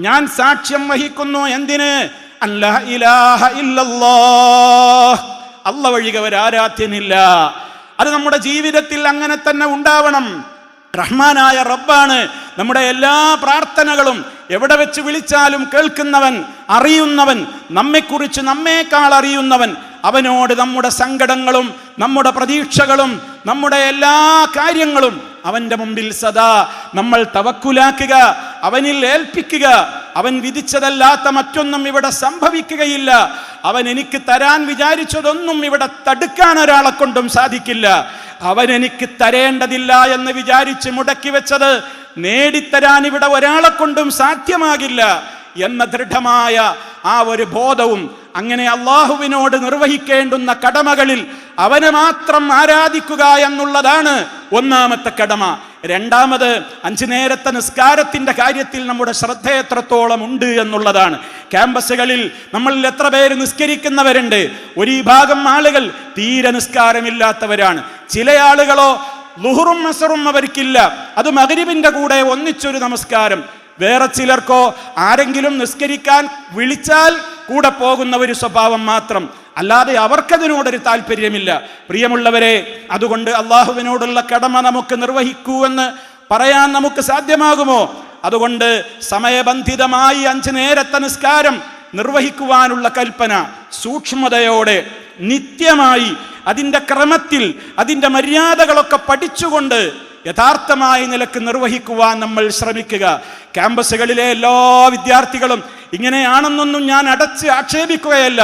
ഞാൻ സാക്ഷ്യം വഹിക്കുന്നു. എന്തിന്? അൻ ലാ ഇലാഹ ഇല്ലല്ലാഹ്, അല്ലാഹ് ഒഴികെ ഒരു ആരാധ്യനില്ല. അത് നമ്മുടെ ജീവിതത്തിൽ അങ്ങനെ തന്നെ ഉണ്ടാവണം. റഹ്മാനായ റബ്ബാണ് നമ്മുടെ എല്ലാ പ്രാർത്ഥനകളും എവിടെ വെച്ച് വിളിച്ചാലും കേൾക്കുന്നവൻ, അറിയുന്നവൻ, നമ്മെക്കുറിച്ച് നമ്മേക്കാൾ അറിയുന്നവൻ. അവനോട് നമ്മുടെ സങ്കടങ്ങളും നമ്മുടെ പ്രതീക്ഷകളും നമ്മുടെ എല്ലാ കാര്യങ്ങളും അവൻ്റെ മുമ്പിൽ സദാ നമ്മൾ തവക്കുലാക്കുക, അവനിൽ ഏൽപ്പിക്കുക. അവൻ വിധിച്ചതല്ലാത്ത മറ്റൊന്നും ഇവിടെ സംഭവിക്കുകയില്ല. അവൻ എനിക്ക് തരാൻ വിചാരിച്ചതൊന്നും ഇവിടെ തടുക്കാൻ ഒരാളെ കൊണ്ടും സാധിക്കില്ല. അവൻ എനിക്ക് തരേണ്ടതില്ല എന്ന് വിചാരിച്ച് മുടക്കി വെച്ചത് നേടിത്തരാൻ ഇവിടെ ഒരാളെ കൊണ്ടും സാധ്യമാകില്ല എന്ന ദൃഢമായ ആ ഒരു ബോധവും, അങ്ങനെ അള്ളാഹുവിനോട് നിർവഹിക്കേണ്ടുന്ന കടമകളിൽ അവനെ മാത്രം ആരാധിക്കുക എന്നുള്ളതാണ് ഒന്നാമത്തെ കടമ. രണ്ടാമത് 5 നേരത്തെ നിസ്കാരത്തിന്റെ കാര്യത്തിൽ നമ്മുടെ ശ്രദ്ധ എത്രത്തോളം ഉണ്ട് എന്നുള്ളതാണ്. ക്യാമ്പസുകളിൽ നമ്മളിൽ എത്ര പേര് നിസ്കരിക്കുന്നവരുണ്ട്? ഒരു വിഭാഗം ആളുകൾ തീരെ നിസ്കാരമില്ലാത്തവരാണ്. ചില ആളുകളോ ളുഹറും അസറും അവർക്കില്ല, അത് മഗ്രിബിന്റെ കൂടെ ഒന്നിച്ചൊരു നമസ്കാരം. വേറെ ചിലർക്കോ ആരെങ്കിലും നിസ്കരിക്കാൻ വിളിച്ചാൽ കൂടെ പോകുന്ന ഒരു സ്വഭാവം മാത്രം, അല്ലാതെ അവർക്കതിനോടൊരു താല്പര്യമില്ല. പ്രിയമുള്ളവരെ, അതുകൊണ്ട് അള്ളാഹുവിനോടുള്ള കടമ നമുക്ക് നിർവഹിക്കൂ എന്ന് പറയാൻ നമുക്ക് സാധ്യമാകുമോ? അതുകൊണ്ട് സമയബന്ധിതമായി 5 നേരത്തെ നിസ്കാരം നിർവഹിക്കുവാനുള്ള കൽപ്പന സൂക്ഷ്മതയോടെ നിത്യമായി അതിൻ്റെ ക്രമത്തിൽ അതിൻ്റെ മര്യാദകളൊക്കെ പഠിച്ചുകൊണ്ട് യഥാർത്ഥമായ നിലക്ക് നിർവഹിക്കുവാൻ നമ്മൾ ശ്രമിക്കുക. ക്യാമ്പസുകളിലെ എല്ലാ വിദ്യാർത്ഥികളും ഇങ്ങനെയാണെന്നൊന്നും ഞാൻ അടച്ച് ആക്ഷേപിക്കുകയല്ല,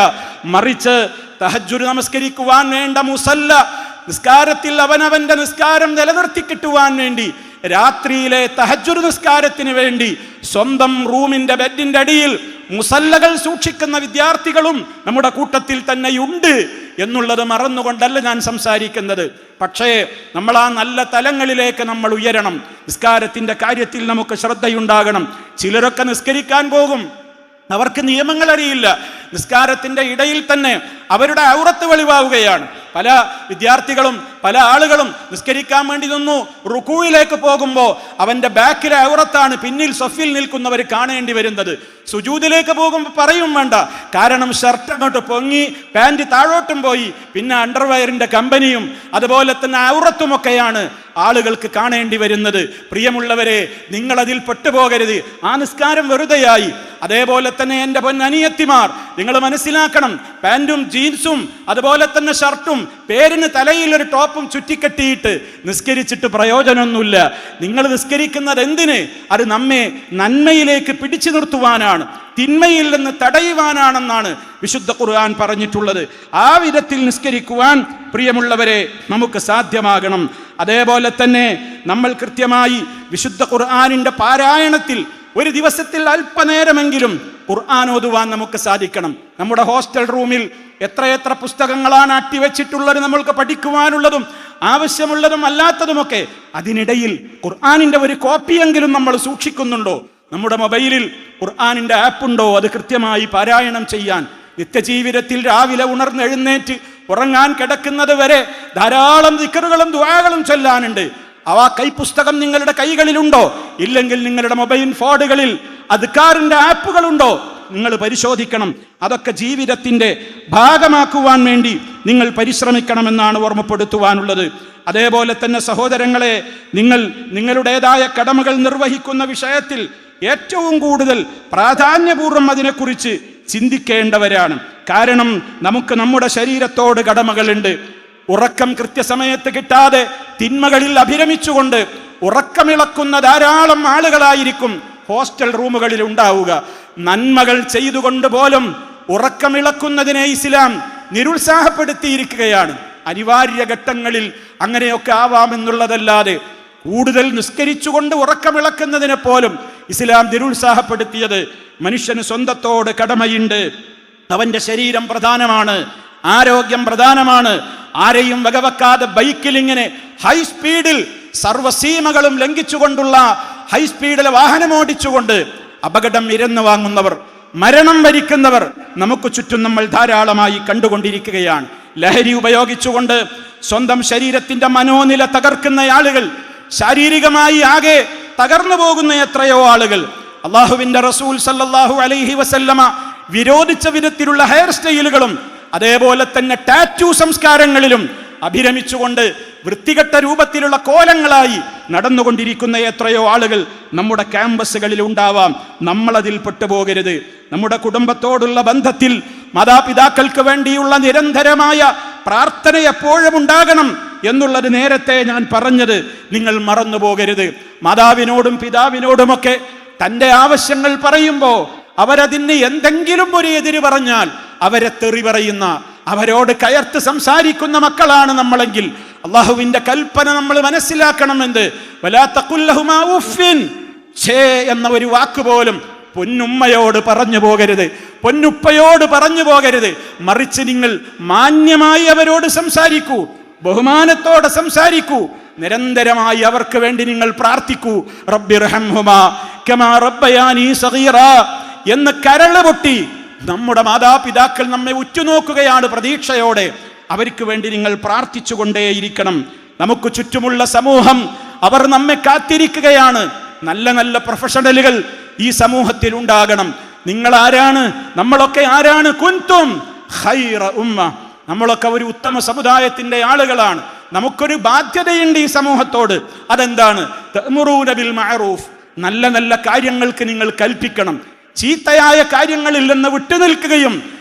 മറിച്ച് തഹജ്ജുദ് നമസ്കരിക്കുവാൻ വേണ്ട മുസല്ല നിസ്കാരത്തിൽ അവനവന്റെ നിസ്കാരം നിലനിർത്തി കിട്ടുവാൻ വേണ്ടി, രാത്രിയിലെ തഹജ്ജുദ് നിസ്കാരത്തിന് വേണ്ടി സ്വന്തം റൂമിന്റെ ബെഡിന്റെ അടിയിൽ മുസല്ലകൾ സൂക്ഷിക്കുന്ന വിദ്യാർത്ഥികളും നമ്മുടെ കൂട്ടത്തിൽ തന്നെയുണ്ട് എന്നുള്ളത് മറന്നുകൊണ്ടല്ല ഞാൻ സംസാരിക്കുന്നത്. പക്ഷേ നമ്മൾ ആ നല്ല തലങ്ങളിലേക്ക് നമ്മൾ ഉയരണം. നിസ്കാരത്തിന്റെ കാര്യത്തിൽ നമുക്ക് ശ്രദ്ധയുണ്ടാകണം. ചിലരൊക്കെ നിസ്കരിക്കാൻ പോകും, അവർക്ക് നിയമങ്ങൾ അറിയില്ല. നിസ്കാരത്തിന്റെ ഇടയിൽ തന്നെ അവരുടെ ഔറത്ത് വെളിവാവുകയാണ്. പല വിദ്യാർത്ഥികളും പല ആളുകളും നിസ്കരിക്കാൻ വേണ്ടി നിന്നു, റുക്കൂയിലേക്ക് പോകുമ്പോൾ അവന്റെ ബാക്കിലെ ഔറത്താണ് പിന്നിൽ സഫിൽ നിൽക്കുന്നവർ കാണേണ്ടി വരുന്നത്. സുജൂദിലേക്ക് പോകുമ്പോൾ പറയും വേണ്ട, കാരണം ഷർട്ട് അങ്ങോട്ട് പൊങ്ങി പാൻറ് താഴോട്ടും പോയി, പിന്നെ അണ്ടർവെയറിന്റെ കമ്പനിയും അതുപോലെ തന്നെ ഔറത്തുമൊക്കെയാണ് ആളുകൾക്ക് കാണേണ്ടി വരുന്നത്. പ്രിയമുള്ളവരെ, നിങ്ങളതിൽ പെട്ടുപോകരുത്. ആ നിസ്കാരം വെറുതെയായി. അതേപോലെ തന്നെ എൻ്റെ പൊന്നനിയത്തിമാർ, നിങ്ങൾ മനസ്സിലാക്കണം, പാൻറ്റും ജീൻസും അതുപോലെ തന്നെ ഷർട്ടും പേരിന് തലയിൽ ഒരു ടോപ്പും ചുറ്റിക്കെട്ടിയിട്ട് നിസ്കരിച്ചിട്ട് പ്രയോജനമൊന്നുമില്ല. നിങ്ങൾ നിസ്കരിക്കുന്നത് എന്തിന്? അത് നമ്മെ നന്മയിലേക്ക് പിടിച്ചു നിർത്തുവാനാണ്, തിന്മയിൽ നിന്ന് തടയുവാനാണെന്നാണ് വിശുദ്ധ ഖുർആൻ പറഞ്ഞിട്ടുള്ളത്. ആ വിധത്തിൽ നിസ്കരിക്കുവാൻ പ്രിയമുള്ളവരെ നമുക്ക് സാധ്യമാകണം. അതേപോലെ തന്നെ നമ്മൾ കൃത്യമായി വിശുദ്ധ ഖുർആനിന്റെ പാരായണത്തിൽ ഒരു ദിവസത്തിൽ അല്പനേരമെങ്കിലും ഖുർആൻ ഓതുവാൻ നമുക്ക് സാധിക്കണം. നമ്മുടെ ഹോസ്റ്റൽ റൂമിൽ എത്രയെത്ര പുസ്തകങ്ങളാണ് അട്ടിവെച്ചിട്ടുള്ളത്, നമ്മൾക്ക് പഠിക്കുവാനുള്ളതും ആവശ്യമുള്ളതും അല്ലാത്തതുമൊക്കെ. അതിനിടയിൽ ഖുർആനിന്റെ ഒരു കോപ്പിയെങ്കിലും നമ്മൾ സൂക്ഷിക്കുന്നുണ്ടോ? നമ്മുടെ മൊബൈലിൽ ഖുർആനിന്റെ ആപ്പുണ്ടോ? അത് കൃത്യമായി പാരായണം ചെയ്യാൻ. നിത്യജീവിതത്തിൽ രാവിലെ ഉണർന്നെഴുന്നേറ്റ് ഉറങ്ങാൻ കിടക്കുന്നത് വരെ ധാരാളം ദിക്റുകളും ദുആകളും ചൊല്ലാനുണ്ട്. അവ കൈപ്പുസ്തകം നിങ്ങളുടെ കൈകളിലുണ്ടോ? ഇല്ലെങ്കിൽ നിങ്ങളുടെ മൊബൈൽ ഫോണുകളിൽ അദ്കാറിന്റെ ആപ്പുകളുണ്ടോ? നിങ്ങൾ പരിശോധിക്കണം. അതൊക്കെ ജീവിതത്തിന്റെ ഭാഗമാക്കുവാൻ വേണ്ടി നിങ്ങൾ പരിശ്രമിക്കണമെന്നാണ് ഓർമ്മപ്പെടുത്തുവാനുള്ളത്. അതേപോലെ തന്നെ സഹോദരങ്ങളെ, നിങ്ങൾ നിങ്ങളുടേതായ കടമകൾ നിർവഹിക്കുന്ന വിഷയത്തിൽ ഏറ്റവും കൂടുതൽ പ്രാധാന്യപൂർവ്വം അതിനെക്കുറിച്ച് ചിന്തിക്കേണ്ടവരാണ്. കാരണം നമുക്ക് നമ്മുടെ ശരീരത്തോട് കടമകളുണ്ട്. ഉറക്കം കൃത്യസമയത്ത് കിട്ടാതെ തിന്മകളിൽ അഭിരമിച്ചുകൊണ്ട് ഉറക്കമിളക്കുന്ന ധാരാളം ആളുകളായിരിക്കും ഹോസ്റ്റൽ റൂമുകളിൽ ഉണ്ടാവുക. നന്മകൾ ചെയ്തുകൊണ്ട് പോലും ഉറക്കമിളക്കുന്നതിനെ ഇസ്ലാം നിരുത്സാഹപ്പെടുത്തിയിരിക്കുകയാണ്. അനിവാര്യ ഘട്ടങ്ങളിൽ അങ്ങനെയൊക്കെ ആവാമെന്നുള്ളതല്ലാതെ കൂടുതൽ നിസ്കരിച്ചുകൊണ്ട് ഉറക്കമിളക്കുന്നതിനെ പോലും ഇസ്ലാം നിരുത്സാഹപ്പെടുത്തിയത്. മനുഷ്യന് സ്വന്തത്തോട് കടമയുണ്ട്. അവന്റെ ശരീരം പ്രധാനമാണ്, ആരോഗ്യം പ്രധാനമാണ്. ആരെയും വകവെക്കാതെ ബൈക്കിൽ ഇങ്ങനെ ഹൈ സ്പീഡിൽ സർവ്വസീമകളും ലംഘിച്ചുകൊണ്ടുള്ള ഹൈ സ്പീഡിൽ വാഹനമോടിച്ചുകൊണ്ട് അപകടം ഇരന്നു വാങ്ങുന്നവർ, മരണം വരിക്കുന്നവർ നമുക്ക് ചുറ്റും നമ്മൾ ധാരാളമായി കണ്ടുകൊണ്ടിരിക്കുകയാണ്. ലഹരി ഉപയോഗിച്ചുകൊണ്ട് സ്വന്തം ശരീരത്തിന്റെ മനോനില തകർക്കുന്ന ആളുകൾ, ശാരീരികമായി ആകെ തകർന്നു പോകുന്ന എത്രയോ ആളുകൾ. അള്ളാഹുവിന്റെ റസൂൽ സല്ലല്ലാഹു അലൈഹി വസല്ലമ വിരോധിച്ച വിധത്തിലുള്ള ഹെയർ സ്റ്റൈലുകളും അതേപോലെ തന്നെ ടാറ്റു സംസ്കാരങ്ങളിലും അഭിരമിച്ചുകൊണ്ട് വൃത്തികെട്ട രൂപത്തിലുള്ള കോലങ്ങളായി നടന്നുകൊണ്ടിരിക്കുന്ന എത്രയോ ആളുകൾ നമ്മുടെ ക്യാമ്പസുകളിൽ ഉണ്ടാവാം. നമ്മളതിൽ പെട്ടുപോകരുത്. നമ്മുടെ കുടുംബത്തോടുള്ള ബന്ധത്തിൽ മാതാപിതാക്കൾക്ക് വേണ്ടിയുള്ള നിരന്തരമായ പ്രാർത്ഥന എപ്പോഴും ഉണ്ടാകണം എന്നുള്ളത് നേരത്തെ ഞാൻ പറഞ്ഞത് നിങ്ങൾ മറന്നു പോകരുത്. മാതാവിനോടും പിതാവിനോടുമൊക്കെ തൻ്റെ ആവശ്യങ്ങൾ പറയുമ്പോൾ അവരതിന് എന്തെങ്കിലും ഒരു എതിര് പറഞ്ഞാൽ അവരെ തെറി പറയുന്ന, അവരോട് കയർത്ത് സംസാരിക്കുന്ന മക്കളാണ് നമ്മളെങ്കിൽ അള്ളാഹുവിന്റെ കൽപ്പന നമ്മൾ മനസ്സിലാക്കണമെന്ന്, വലാ തഖുൽ ലഹുമാ ഉഫ്ഫിൻ, ഛേ എന്ന ഒരു വാക്ക് പോലും പൊന്നുമ്മയോട് പറഞ്ഞു പോകരുത്, പൊന്നുപ്പയോട് പറഞ്ഞു പോകരുത്. മറിച്ച് നിങ്ങൾ മാന്യമായി അവരോട് സംസാരിക്കൂ, ബഹുമാനത്തോടെ സംസാരിക്കൂ, നിരന്തരമായി അവർക്ക് വേണ്ടി നിങ്ങൾ പ്രാർത്ഥിക്കൂ. റബ്ബിർഹംഹുമാ കമാ റബ്ബയാനി സഗീറാ എന്ന് കരള് പൊട്ടി നമ്മുടെ മാതാപിതാക്കൾ നമ്മെ ഉറ്റുനോക്കുകയാണ് പ്രതീക്ഷയോടെ. അവർക്ക് വേണ്ടി നിങ്ങൾ പ്രാർത്ഥിച്ചു കൊണ്ടേയിരിക്കണം. നമുക്ക് ചുറ്റുമുള്ള സമൂഹം അവർ നമ്മെ കാത്തിരിക്കുകയാണ്. നല്ല നല്ല പ്രൊഫഷണലുകൾ ഈ സമൂഹത്തിൽ ഉണ്ടാകണം. നിങ്ങൾ ആരാണ്? നമ്മളൊക്കെ ആരാണ്? കുൻതും ഖൈറ ഉമ്മ, നമ്മളൊക്കെ ഒരു ഉത്തമ സമുദായത്തിന്റെ ആളുകളാണ്. നമുക്കൊരു ബാധ്യതയുണ്ട് ഈ സമൂഹത്തോട്. അതെന്താണ്? തഅ്മുറൂന ബിൽ മഅറൂഫ്, നല്ല നല്ല കാര്യങ്ങൾക്ക് നിങ്ങൾ കൽപ്പിക്കണം. ചീത്തയായ കാര്യങ്ങളിൽ നിന്ന് വിട്ടുനിൽക്കുകയും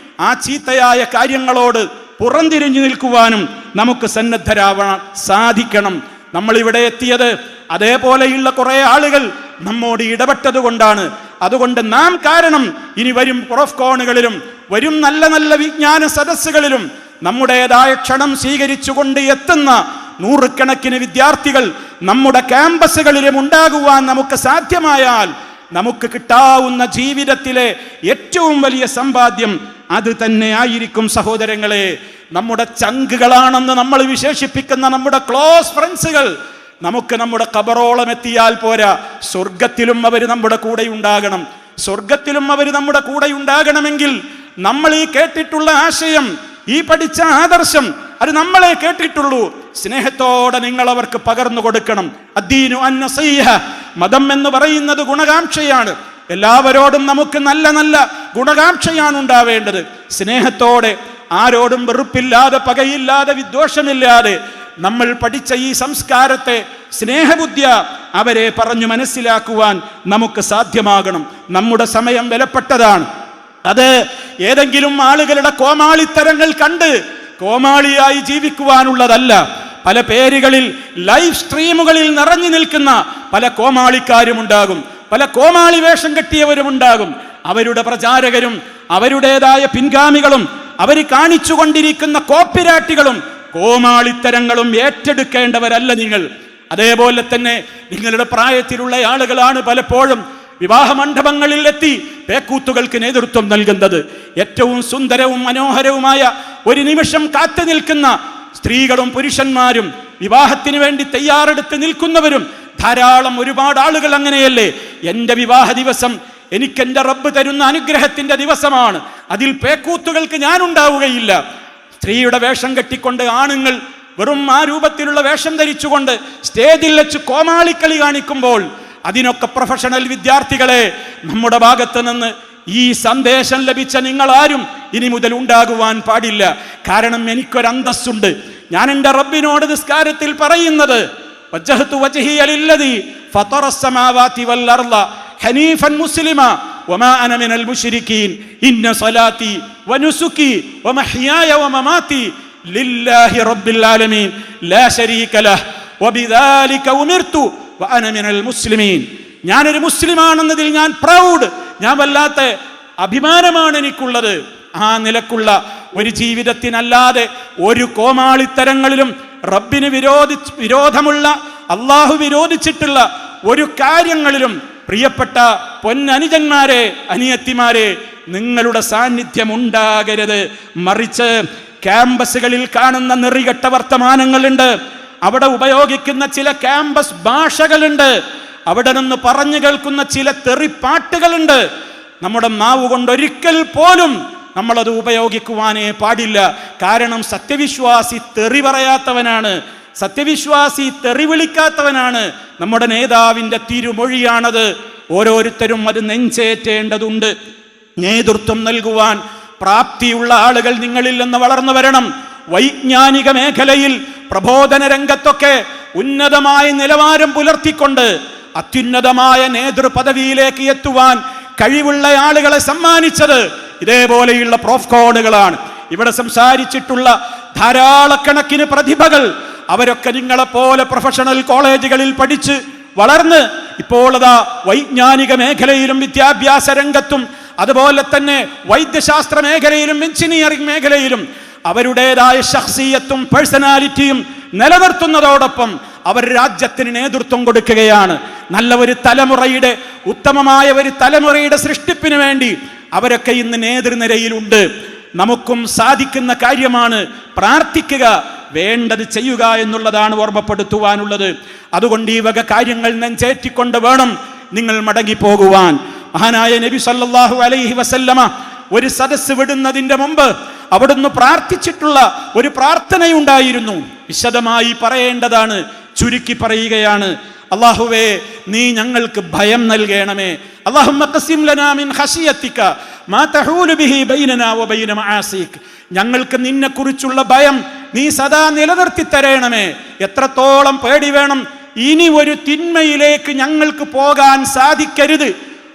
ആ ചീത്തയായ കാര്യങ്ങളോട് പുറംതിരിഞ്ഞു നിൽക്കുവാനും നമുക്ക് സന്നദ്ധരാവാൻ സാധിക്കണം. നമ്മൾ ഇവിടെ എത്തിയത് അതേപോലെയുള്ള കുറെ ആളുകൾ നമ്മോട് ഇടപെട്ടത് കൊണ്ടാണ്. അതുകൊണ്ട് നാം കാരണം ഇനി വരും പ്രൊഫ്കോണുകളിലും വരും നല്ല നല്ല വിജ്ഞാന സദസ്സുകളിലും നമ്മുടേതായ ക്ഷണം സ്വീകരിച്ചുകൊണ്ട് എത്തുന്ന നൂറുകണക്കിന് വിദ്യാർത്ഥികൾ നമ്മുടെ ക്യാമ്പസുകളിലും ഉണ്ടാകുവാൻ നമുക്ക് സാധ്യമായാൽ നമുക്ക് കിട്ടാവുന്ന ജീവിതത്തിലെ ഏറ്റവും വലിയ സമ്പാദ്യം അത് തന്നെ ആയിരിക്കും. സഹോദരങ്ങളെ, നമ്മുടെ ചങ്കുകളാണെന്ന് നമ്മൾ വിശേഷിപ്പിക്കുന്ന നമ്മുടെ ക്ലോസ് ഫ്രണ്ട്സുകൾ നമുക്ക് നമ്മുടെ ഖബറോളം എത്തിയാൽ പോരാ, സ്വർഗത്തിലും അവർ നമ്മുടെ കൂടെ ഉണ്ടാകണം. സ്വർഗത്തിലും അവർ നമ്മുടെ കൂടെ ഉണ്ടാകണമെങ്കിൽ നമ്മൾ ഈ കേട്ടിട്ടുള്ള ആശയം, ഈ പഠിച്ച ആദർശം അത് നമ്മളെ കേട്ടിട്ടുള്ളൂ. സ്നേഹത്തോടെ നിങ്ങൾ അവർക്ക് പകർന്നു കൊടുക്കണം. അദ്ദീനു അന്നസീഹ, മതം എന്ന് പറയുന്നത് ഗുണകാംക്ഷയാണ്. എല്ലാവരോടും നമുക്ക് നല്ല നല്ല ഗുണകാംക്ഷയാണ് ഉണ്ടാവേണ്ടത്. സ്നേഹത്തോടെ, ആരോടും വെറുപ്പില്ലാതെ, പകയില്ലാതെ, വിദ്വേഷമില്ലാതെ നമ്മൾ പഠിച്ച ഈ സംസ്കാരത്തെ സ്നേഹബുദ്ധിയ അവരെ പറഞ്ഞു മനസ്സിലാക്കുവാൻ നമുക്ക് സാധ്യമാകണം. നമ്മുടെ സമയം വിലപ്പെട്ടതാണ്. അത് ഏതെങ്കിലും ആളുകളുടെ കോമാളിത്തരങ്ങൾ കണ്ട് കോമാളിയായി ജീവിക്കുവാനുള്ളതല്ല. പല പേരുകളിൽ ലൈവ് സ്ട്രീമുകളിൽ നിറഞ്ഞു നിൽക്കുന്ന പല കോമാളിക്കാരുമുണ്ടാകും, പല കോമാളി വേഷം കെട്ടിയവരുമുണ്ടാകും. അവരുടെ പ്രചാരകരും അവരുടേതായ പിൻഗാമികളും അവർ കാണിച്ചുകൊണ്ടിരിക്കുന്ന കോപ്പിരാട്ടികളും കോമാളിത്തരങ്ങളും ഏറ്റെടുക്കേണ്ടവരല്ല നിങ്ങൾ. അതേപോലെ തന്നെ നിങ്ങളുടെ പ്രായത്തിലുള്ള ആളുകളാണ് പലപ്പോഴും വിവാഹ മണ്ഡപങ്ങളിൽ എത്തി പേക്കൂത്തുകൾക്ക് നേതൃത്വം നൽകുന്നത്. ഏറ്റവും സുന്ദരവും മനോഹരവുമായ ഒരു നിമിഷം കാത്തു നിൽക്കുന്ന സ്ത്രീകളും പുരുഷന്മാരും വിവാഹത്തിന് വേണ്ടി തയ്യാറെടുത്ത് നിൽക്കുന്നവരും ധാരാളം ഒരുപാട് ആളുകൾ അങ്ങനെയല്ലേ? എൻ്റെ വിവാഹ ദിവസം എനിക്കെൻ്റെ റബ്ബ് തരുന്ന അനുഗ്രഹത്തിൻ്റെ ദിവസമാണ്, അതിൽ പേക്കൂത്തുകൾക്ക് ഞാൻ ഉണ്ടാവുകയില്ല. സ്ത്രീയുടെ വേഷം കെട്ടിക്കൊണ്ട് ആണുങ്ങൾ വെറും ആ രൂപത്തിലുള്ള വേഷം ധരിച്ചുകൊണ്ട് സ്റ്റേജിൽ വെച്ച് കോമാളിക്കളി കാണിക്കുമ്പോൾ അതിനൊക്കെ പ്രൊഫഷണൽ വിദ്യാർത്ഥികളെ, നമ്മുടെ ഭാഗത്ത് നിന്ന് ഈ സന്ദേശം ലഭിച്ച നിങ്ങൾ ആരും ഇനി മുതൽ ഉണ്ടാകുവാൻ പാടില്ല. കാരണം എനിക്കൊരന്തസ്സുണ്ട്. ഞാൻ എൻ്റെ റബ്ബിനോട് നിസ്കാരത്തിൽ പറയുന്നത് വജ്ജഹ്തു വജ്ഹിയ ലില്ലദീ ഫതറസ് സമാവാതി വൽ അർള ഹനീഫൻ മുസ്ലിമ വമാ അന മിനൽ മുശ്രികീൻ ഇന്ന സ്വലാത്തി വനുസുകി വമഹ്യായ വമമാതി ലില്ലാഹി റബ്ബിൽ ആലമീൻ ലാ ശരീക ലഹ് വബിദാലിക ഉമിർതു വഅന മിനൽ മുസ്ലിമീൻ. ഞാനൊരു മുസ്ലിമാണെന്നതിൽ ഞാൻ പ്രൗഡ്, ഞാൻ വല്ലാത്ത അഭിമാനമാണ് എനിക്കുള്ളത്. ആ നിലക്കുള്ള ഒരു ജീവിതത്തിനല്ലാതെ ഒരു കോമാളിത്തരങ്ങളിലും റബ്ബിന് വിരോധമുള്ള, അള്ളാഹു വിരോധിച്ചിട്ടുള്ള ഒരു കാര്യങ്ങളിലും പ്രിയപ്പെട്ട പൊന്നനുജന്മാരെ, അനിയത്തിമാരെ, നിങ്ങളുടെ സാന്നിധ്യം ഉണ്ടാകരുത്. മറിച്ച് ക്യാമ്പസുകളിൽ കാണുന്ന നെറികെട്ട വർത്തമാനങ്ങളുണ്ട്, അവിടെ ഉപയോഗിക്കുന്ന ചില ക്യാമ്പസ് ഭാഷകളുണ്ട്, അവിടെ നിന്ന് പറഞ്ഞു കേൾക്കുന്ന ചില തെറിപ്പാട്ടുകളുണ്ട്. നമ്മുടെ നാവ് കൊണ്ടൊരിക്കൽ പോലും നമ്മളത് ഉപയോഗിക്കുവാനേ പാടില്ല. കാരണം സത്യവിശ്വാസി തെറി പറയാത്തവനാണ്, സത്യവിശ്വാസി തെറി വിളിക്കാത്തവനാണ്. നമ്മുടെ നേതാവിൻ്റെ തിരുമൊഴിയാണത്. ഓരോരുത്തരും അത് നെഞ്ചേറ്റേണ്ടതുണ്ട്. നേതൃത്വം നൽകുവാൻ പ്രാപ്തിയുള്ള ആളുകൾ നിങ്ങളിൽ നിന്ന് വളർന്നു വരണം. വൈജ്ഞാനിക മേഖലയിൽ പ്രബോധന രംഗത്തൊക്കെ ഉന്നതമായ നിലവാരം പുലർത്തിക്കൊണ്ട് അത്യുന്നതമായ നേതൃപദവിയിലേക്ക് എത്തുവാൻ കഴിവുള്ള ആളുകളെ സമ്മാനിച്ചത് ഇതേപോലെയുള്ള പ്രോഫ്കോണുകളാണ്. ഇവിടെ സംസാരിച്ചിട്ടുള്ള ധാരാളക്കണക്കിന് പ്രതിഭകൾ അവരൊക്കെ നിങ്ങളെപ്പോലെ പ്രൊഫഷണൽ കോളേജുകളിൽ പഠിച്ച് വളർന്ന് ഇപ്പോൾ അതാ വൈജ്ഞാനിക മേഖലയിലും വിദ്യാഭ്യാസ രംഗത്തും അതുപോലെ തന്നെ വൈദ്യശാസ്ത്ര മേഖലയിലും എഞ്ചിനീയറിംഗ് മേഖലയിലും അവരുടേതായ ശഖ്സിയത്തും പേഴ്സണാലിറ്റിയും നിലനിർത്തുന്നതോടൊപ്പം അവർ രാജ്യത്തിന് നേതൃത്വം കൊടുക്കുകയാണ്. നല്ല ഒരു തലമുറയുടെ ഉത്തമമായ ഒരു തലമുറയുടെ സൃഷ്ടിപ്പിന് വേണ്ടി അവരൊക്കെ ഇന്ന് നേതൃനിരയിലുണ്ട്. നമുക്കും സാധിക്കുന്ന കാര്യമാണ് പ്രാർത്ഥിക്കുക, വേണ്ടത് ചെയ്യുക എന്നുള്ളതാണ് ഓർമ്മപ്പെടുത്തുവാനുള്ളത്. അതുകൊണ്ട് ഈ വക കാര്യങ്ങൾ നെഞ്ചേറ്റിക്കൊണ്ട് വേണം നിങ്ങൾ മടങ്ങിപ്പോകുവാൻ. മഹാനായ നബി സല്ലല്ലാഹു അലൈഹി വസല്ലമ ഒരു സദസ്സ് വിടുന്നതിന്റെ മുമ്പ് അവിടുന്ന് പ്രാർത്ഥിച്ചിട്ടുള്ള ഒരു പ്രാർത്ഥനയുണ്ടായിരുന്നു. വിശദമായി പറയേണ്ടതാണ്, ചുരുക്കി പറയുകയാണ്. അല്ലാഹുവേ, നീ ഞങ്ങൾക്ക് ഭയം നൽകണമേ. അല്ലാഹുമ്മ ഖസിം ലനാ മിൻ ഖശിയതിക മാ തഹൂലു ബിഹി ബൈനനാ വബൈന മആസിക്. ഞങ്ങൾക്ക് നിന്നെക്കുറിച്ചുള്ള ഭയം നീ സദാ നിലനിർത്തി തരണമേ. എത്രത്തോളം പേടി വേണം, ഇനി ഒരു തിന്മയിലേക്ക് ഞങ്ങൾക്ക് പോകാൻ സാധിക്കരുത്,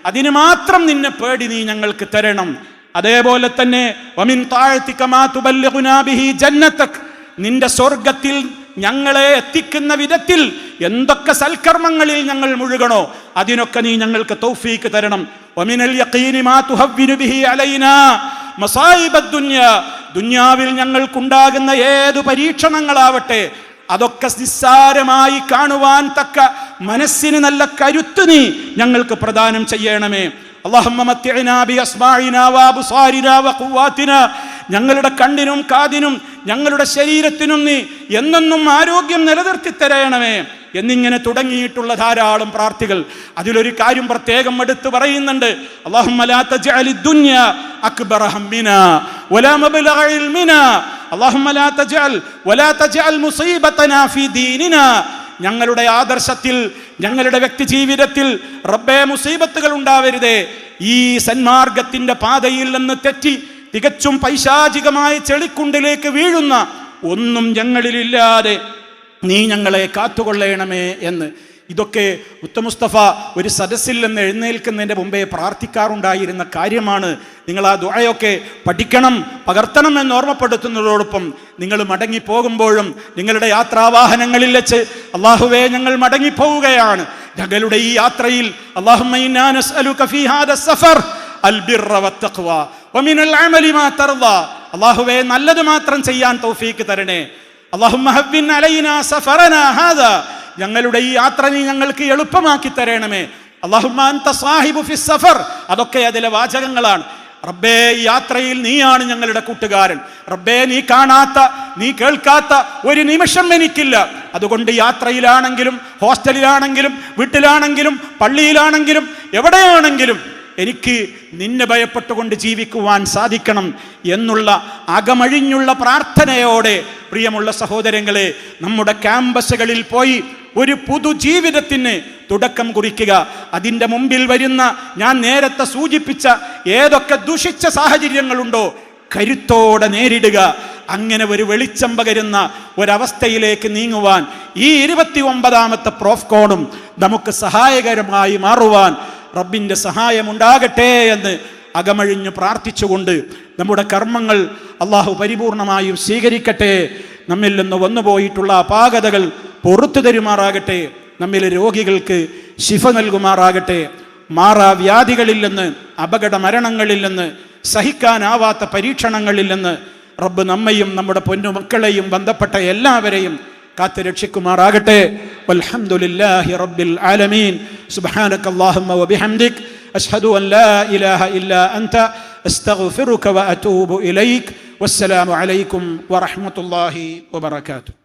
അതിന് മാത്രം നിന്നെ പേടി നീ ഞങ്ങൾക്ക് തരണം. അതേപോലെ തന്നെ വമിൻ തഅതിക മാ തുബല്ലിഗുനാ ബിഹി ജന്നതക്, നിന്റെ സ്വർഗ്ഗത്തിൽ ഞങ്ങളെ എത്തിക്കുന്ന വിധത്തിൽ എന്തൊക്കെ സൽക്കർമ്മങ്ങളിൽ ഞങ്ങൾ മുഴുകണോ അതിനൊക്കെ നീ ഞങ്ങൾക്ക് തൗഫീക്ക് തരണം. വമിനൽ യഖീനി മാ തുഹവ്വിനു ബിഹി അലൈനാ മസായിബദ് ദുനിയ, ദുനിയാവിൽ ഞങ്ങൾക്കുണ്ടാകുന്ന ഏതു പരീക്ഷണങ്ങളാവട്ടെ അതൊക്കെ നിസ്സാരമായി കാണുവാൻ തക്ക മനസ്സിന് നല്ല കരുത്ത് നീ ഞങ്ങൾക്ക് പ്രദാനം ചെയ്യണമേ. അല്ലാഹുമ്മ മത്തിഅനാ ബി അസ്മാഇനാ വ അബ്സാരിനാ വ ഖുവ്വാതിനാ, ഞങ്ങളുടെ കണ്ണിനും കാതിനും ഞങ്ങളുടെ ശരീരത്തിനും നീ എന്നെന്നും ആരോഗ്യം നിലനിർത്തി തരണമേ എന്നിങ്ങനെ തുടങ്ങിയിട്ടുള്ള ധാരാളം പ്രാർത്ഥികൾ. അതിലൊരു കാര്യം പ്രത്യേകം എടുത്തു പറയുന്നുണ്ട്. അല്ലാഹുമ്മ ലാ തജ്അലിദ് ദുനിയ അക്ബറ ഹമ്മിനാ വലാ മബ്ലഗ ഇൽമിനാ, അല്ലാഹുമ്മ ലാ തജ്അൽ വലാ തജ്അൽ മുസീബതനാ ഫീ ദീനിനാ, ഞങ്ങളുടെ ആദർശത്തിൽ ഞങ്ങളുടെ വ്യക്തി ജീവിതത്തിൽ റബ്ബേ മുസീബത്തുകൾ ഉണ്ടാവരുതേ. ഈ സന്മാർഗത്തിന്റെ പാതയിൽ നിന്ന് തെറ്റി തികച്ചും പൈശാചികമായ ചെളിക്കുണ്ടിലേക്ക് വീഴുന്ന ഒന്നും ഞങ്ങളിലില്ലാതെ നീ ഞങ്ങളെ കാത്തുകൊള്ളണമേ എന്ന്. ഇതൊക്കെ മുസ്തഫ ഒരു സദസ്സിൽ നിന്ന് എഴുന്നേൽക്കുന്നതിൻ്റെ മുമ്പേ പ്രാർത്ഥിക്കാറുണ്ടായിരുന്ന കാര്യമാണ്. നിങ്ങൾ ആ ദുആയൊക്കെ പഠിക്കണം, പകർത്തണം എന്ന് ഓർമ്മപ്പെടുത്തുന്നതോടൊപ്പം നിങ്ങൾ മടങ്ങിപ്പോകുമ്പോഴും നിങ്ങളുടെ യാത്രാവാഹനങ്ങളിൽ വെച്ച് അല്ലാഹുവേ ഞങ്ങൾ മടങ്ങിപ്പോവുകയാണ്, ഞങ്ങളുടെ ഈ യാത്രയിൽ അല്ലാഹുമ്മ ഇന്നാ നസ്അലുക ഫീ ഹാദാ സഫർ അൽ ബിർറ വത്തഖ്വ വമിനൽ അമലി മാ തർദാ, അല്ലാഹുവേ നല്ലത് മാത്രം ചെയ്യാൻ തൗഫീക്ക് തരണേ. അല്ലാഹുമ്മ ഹവ്വിൻ അലൈനാ സഫറനാ ഹാദാ, ഞങ്ങളുടെ ഈ യാത്ര നീ ഞങ്ങൾക്ക് എളുപ്പമാക്കി തരണമേ. അല്ലാഹുമ്മ അൻത സാഹിബു ഫിസ് സഫർ, അതൊക്കെ അതിലെ വാചകങ്ങളാണ്. റബ്ബേ, ഈ യാത്രയിൽ നീയാണ് ഞങ്ങളുടെ കൂട്ടുകാരൻ. റബ്ബേ, നീ കാണാത്ത നീ കേൾക്കാത്ത ഒരു നിമിഷം എനിക്കില്ല. അതുകൊണ്ട് യാത്രയിലാണെങ്കിലും ഹോസ്റ്റലിലാണെങ്കിലും വീട്ടിലാണെങ്കിലും പള്ളിയിലാണെങ്കിലും എവിടെയാണെങ്കിലും എനിക്ക് നിന്നെ ഭയപ്പെട്ടുകൊണ്ട് ജീവിക്കുവാൻ സാധിക്കണം എന്നുള്ള അകമഴിഞ്ഞുള്ള പ്രാർത്ഥനയോടെ പ്രിയമുള്ള സഹോദരങ്ങളെ, നമ്മുടെ ക്യാമ്പസുകളിൽ പോയി ഒരു പുതുജീവിതത്തിന് തുടക്കം കുറിക്കുക. അതിൻ്റെ മുമ്പിൽ വരുന്ന ഞാൻ നേരത്തെ സൂചിപ്പിച്ച ഏതൊക്കെ ദുഷിച്ച സാഹചര്യങ്ങളുണ്ടോ കരുത്തോടെ നേരിടുക. അങ്ങനെ ഒരു വെളിച്ചം പകരുന്ന ഒരവസ്ഥയിലേക്ക് നീങ്ങുവാൻ ഈ 29ാമത്തെ പ്രോഫ്കോണും നമുക്ക് സഹായകരമായി മാറുവാൻ റബ്ബിൻ്റെ സഹായമുണ്ടാകട്ടെ എന്ന് അകമഴിഞ്ഞു പ്രാർത്ഥിച്ചുകൊണ്ട് നമ്മുടെ കർമ്മങ്ങൾ അള്ളാഹു പരിപൂർണമായും സ്വീകരിക്കട്ടെ. നമ്മിൽ നിന്ന് വന്നുപോയിട്ടുള്ള അപാകതകൾ പൊറുത്തു തരുമാറാകട്ടെ. നമ്മിലെ രോഗികൾക്ക് ശിഫ നൽകുമാറാകട്ടെ. മാറാവ്യാധികളിൽ നിന്ന്, അപകട മരണങ്ങളിൽ നിന്ന്, സഹിക്കാനാവാത്ത പരീക്ഷണങ്ങളിൽ നിന്ന് റബ്ബ് നമ്മയും നമ്മുടെ പൊന്നുമക്കളെയും ബന്ധപ്പെട്ട എല്ലാവരെയും കാത്തു രക്ഷിക്കുമാറാകട്ടെ. വൽഹംദുലില്ലാഹി റബ്ബിൽ ആലമീൻ. സുബ്ഹാനകല്ലാഹുമ്മ വബിഹംദിക് അശ്ഹദു അൻ ലാ ഇലാഹ ഇല്ലാ അൻത അസ്തഗ്ഫിറുക വഅതൂബു ഇലൈക്. വസ്സലാമു അലൈക്കും വറഹ്മത്തുള്ളാഹി വബറകാതുഹു.